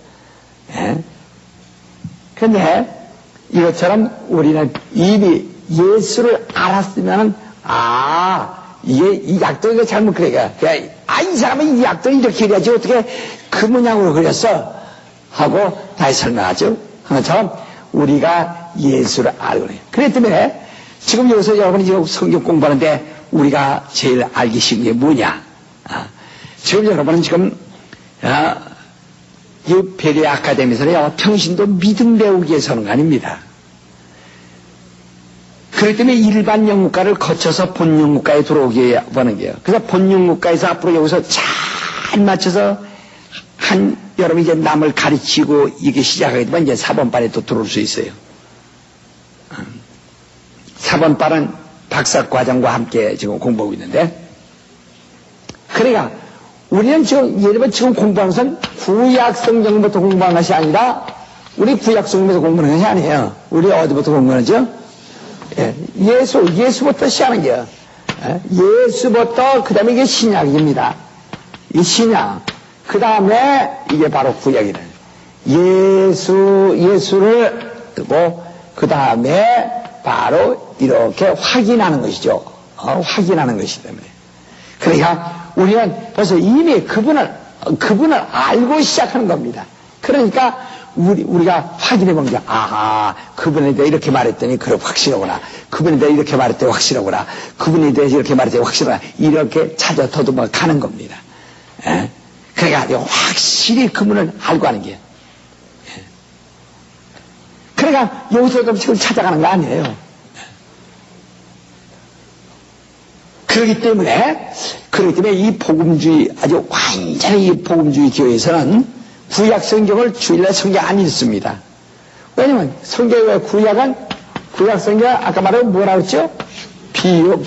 그런데 이것처럼 우리는 이미 예수를 알았으면은 이게 이 약도가 잘못 그려가. 이 사람은 이 약도를 이렇게 그려야지 어떻게 그 모양으로 그렸어? 하고 다시 설명하죠. 그것처럼 우리가 예수를 알고 그래요. 그렇기 때문에 지금 여기서 여러분이 지금 성경 공부하는데 우리가 제일 알기 쉬운 게 뭐냐? 지금 여러분은 지금 이 베레아 아카데미에서는요, 평신도 믿음 배우기 위해서 하는 거 아닙니다. 그렇기 때문에 일반 영국과를 거쳐서 본 영국과에 들어오게 하는 거예요. 그래서 본 영국과에서 앞으로 여기서 잘 맞춰서 여러분이 이제 남을 가르치고 이게 시작하게 되면 이제 4번반에 또 들어올 수 있어요. 4번반은 박사과정과 함께 지금 공부하고 있는데, 그러니까 우리는 지금 예를 들면 지금 공부하는 것은 구약성경부터 공부하는 것이 아니라 우리 구약성경부터 공부하는 것이 아니에요. 우리 어디부터 공부하는죠? 예수부터 시작하는 거예요. 예수부터 그 다음에 이게 신약입니다. 이 신약. 그 다음에 이게 바로 구약이래. 예수를 두고 그 다음에 바로 이렇게 확인하는 것이죠. 확인하는 것이기 때문에. 그러니까 우리는 벌써 이미 그분을 알고 시작하는 겁니다. 그러니까 우리가 확인해 본 게, 그분에 대해 이렇게 말했더니 그래 확실하구나. 그분에 대해 이렇게 말했더니 확실하구나. 그분에 대해서 이렇게 말했더니 확실하구나. 이렇게 찾아 더듬어 가는 겁니다. 그러니까 확실히 그분을 알고 하는 게. 그러니까 여기서도 지금 찾아가는 거 아니에요. 그렇기 때문에 이 복음주의, 아주 완전히 이 복음주의 교회에서는 구약 성경을 주일날 성경 안 읽습니다. 왜냐면 성경의 왜 구약 성경 아까 말한 뭐라고 했죠? 비유,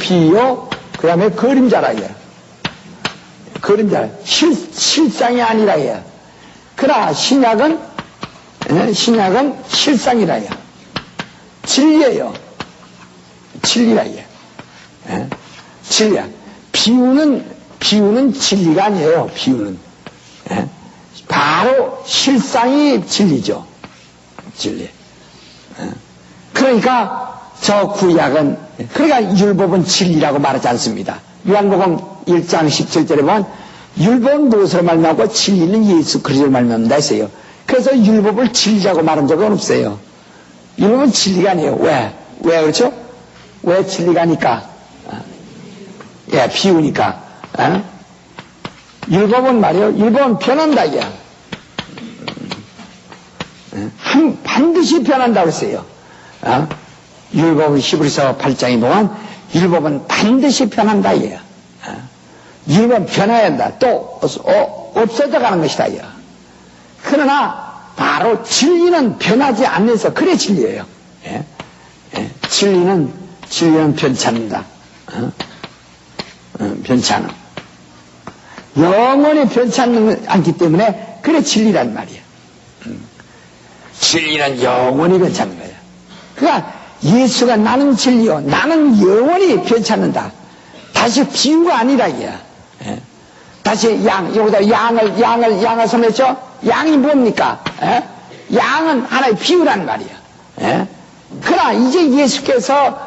그 다음에 그림자라 해요. 그림자, 실상이 아니라 해요. 그러나 신약은 실상이라 해요. 진리예요. 진리라 해요. 진리야. 비유는 진리가 아니에요. 비유는. 바로 실상이 진리죠. 진리. 그러니까 저 구약은, 그러니까 율법은 진리라고 말하지 않습니다. 요한복음 1장 17절에 보면 율법은 무엇으로 말미암고 진리는 예수 그리스도로 말미암는다 했어요. 그래서 율법을 진리라고 말한 적은 없어요. 율법은 진리가 아니에요. 왜 그렇죠? 왜 진리가 아니까? 비우니까. 율법은 말이에요. 율법은 변한다 이야. 반드시 변한다고 했어요. 율법은 히브리서 8장에 보면 율법은 반드시 변한다 이야. 율법은 변해야 한다. 또 없어져 가는 것이다 이야. 그러나 바로 진리는 변하지 않는서 그래 진리예요. 진리는 변치 않는다. 변치 않아. 영원히 변치 않기 때문에 그래 진리란 말이야. 진리는 영원히 변치 않는 거야. 그러니까 예수가 나는 진리요, 나는 영원히 변치 않는다. 다시 비유가 아니라 이야. 다시 여기다 양을 설명했죠? 양이 뭡니까? 양은 하나의 비유란 말이야. 그러나 이제 예수께서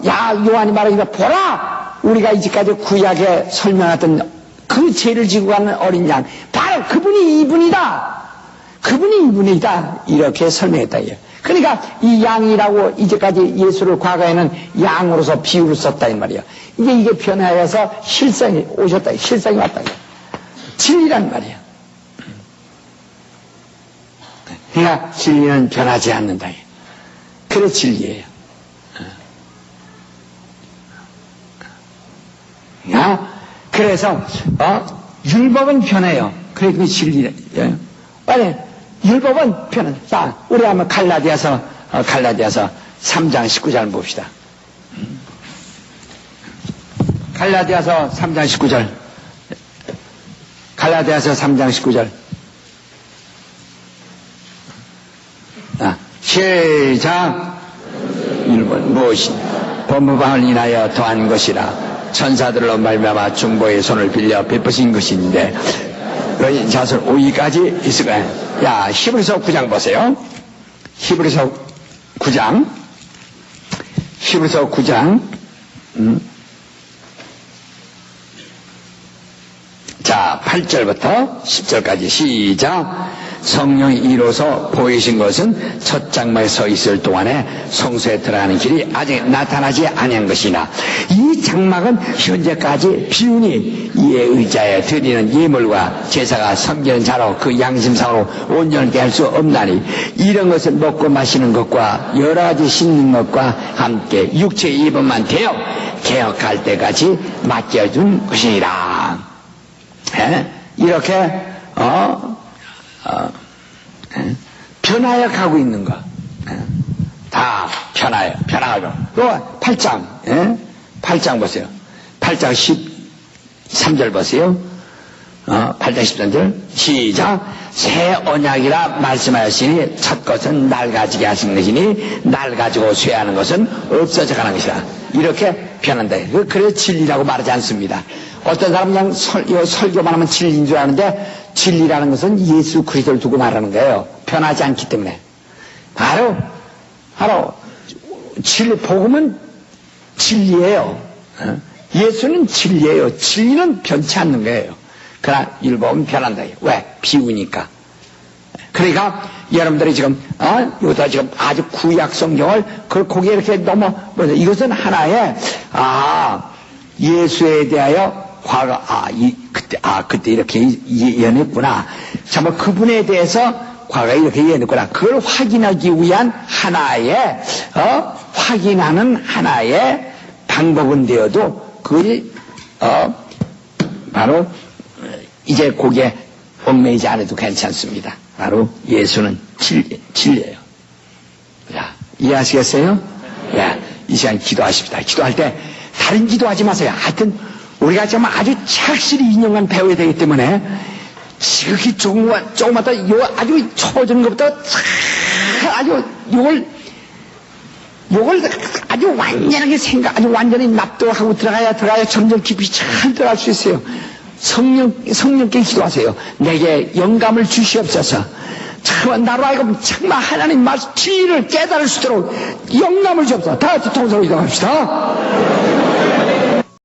요한이 말하기를 보라, 우리가 이제까지 구약에 설명하던 그 죄를 지고 가는 어린 양, 바로 그분이 이분이다. 그분이 이분이다. 이렇게 설명했다. 그러니까 이 양이라고 이제까지 예수를 과거에는 양으로서 비유를 썼다 이 말이야. 이게 변화해서 실상이 오셨다. 실상이 왔다. 진리란 말이야. 그러니까 진리는 변하지 않는다. 그래 진리예요. 그래서 율법은 변해요. 그래 그게 진리예요. 빨리 율법은 변해. 자, 우리 한번 갈라디아서 3장 19절 봅시다. 갈라디아서 3장 19절. 갈라디아서 3장 19절. 시작. 율법은 무엇이냐? 법무방을 인하여 더한 것이라. 천사들로 말미암아 중보의 손을 빌려 베푸신 것인데 너희 자손 5위까지 있을 거야. 야, 히브리서 9장 보세요. 히브리서 9장. 자, 8절부터 10절까지 시작. 성령이 이로써 보이신 것은 첫 장막에 서 있을 동안에 성소에 들어가는 길이 아직 나타나지 아니한 것이나 이 장막은 현재까지 비운이 이에 의자에 드리는 예물과 제사가 섬기는 자로 그 양심상으로 온전하게 할 수 없나니 이런 것을 먹고 마시는 것과 여러 가지 씻는 것과 함께 육체의 입음만 되어 개혁할 때까지 맡겨준 것이니라. 이렇게 변하여 가고 있는 거. 다 변하죠. 또 8장 보세요. 8장 13절 보세요. 8장 13절 시작. 새 언약이라 말씀하였으니 첫 것은 낡아지게 하신 것이니 낡아지고 쇠하는 것은 없어져 가는 것이다. 이렇게 변한다. 그래 진리라고 말하지 않습니다. 어떤 사람은 그냥 설교만 하면 진리인 줄 아는데 진리라는 것은 예수 그리스도를 두고 말하는 거예요. 변하지 않기 때문에. 바로 복음은 진리예요. 예수는 진리예요. 진리는 변치 않는 거예요. 그러나 율법은 변한다. 왜? 비우니까. 그러니까 여러분들이 지금 이것도 지금 아주 구약 성경을 거기에 이렇게 이것은 하나의 예수에 대하여 과거 그때 이렇게 예언했구나. 정말 그분에 대해서 과거에 이렇게 예언했구나. 그걸 확인하기 위한 하나의 확인하는 하나의 방법은 되어도 그걸 바로 이제 거기에 얽매이지 않아도 괜찮습니다. 바로 예수는 진리예요. 자, 이해하시겠어요? 야, 이 시간 기도하십시다. 기도할 때 다른 기도하지 마세요. 하여튼 우리가 정말 아주 착실히 2년간 배워야 되기 때문에 지극히 조금마다 아주 초전 것부터 아주 요걸 아주 완전하게 아주 완전히 납득하고 들어가야 점점 깊이 잘 들어갈 수 있어요. 성령께 기도하세요. 내게 영감을 주시옵소서. 정말 나로 하여금 정말 하나님 말씀 진리를 깨달을 수 있도록 영감을 주옵소서. 다 같이 통성으로 기도합시다.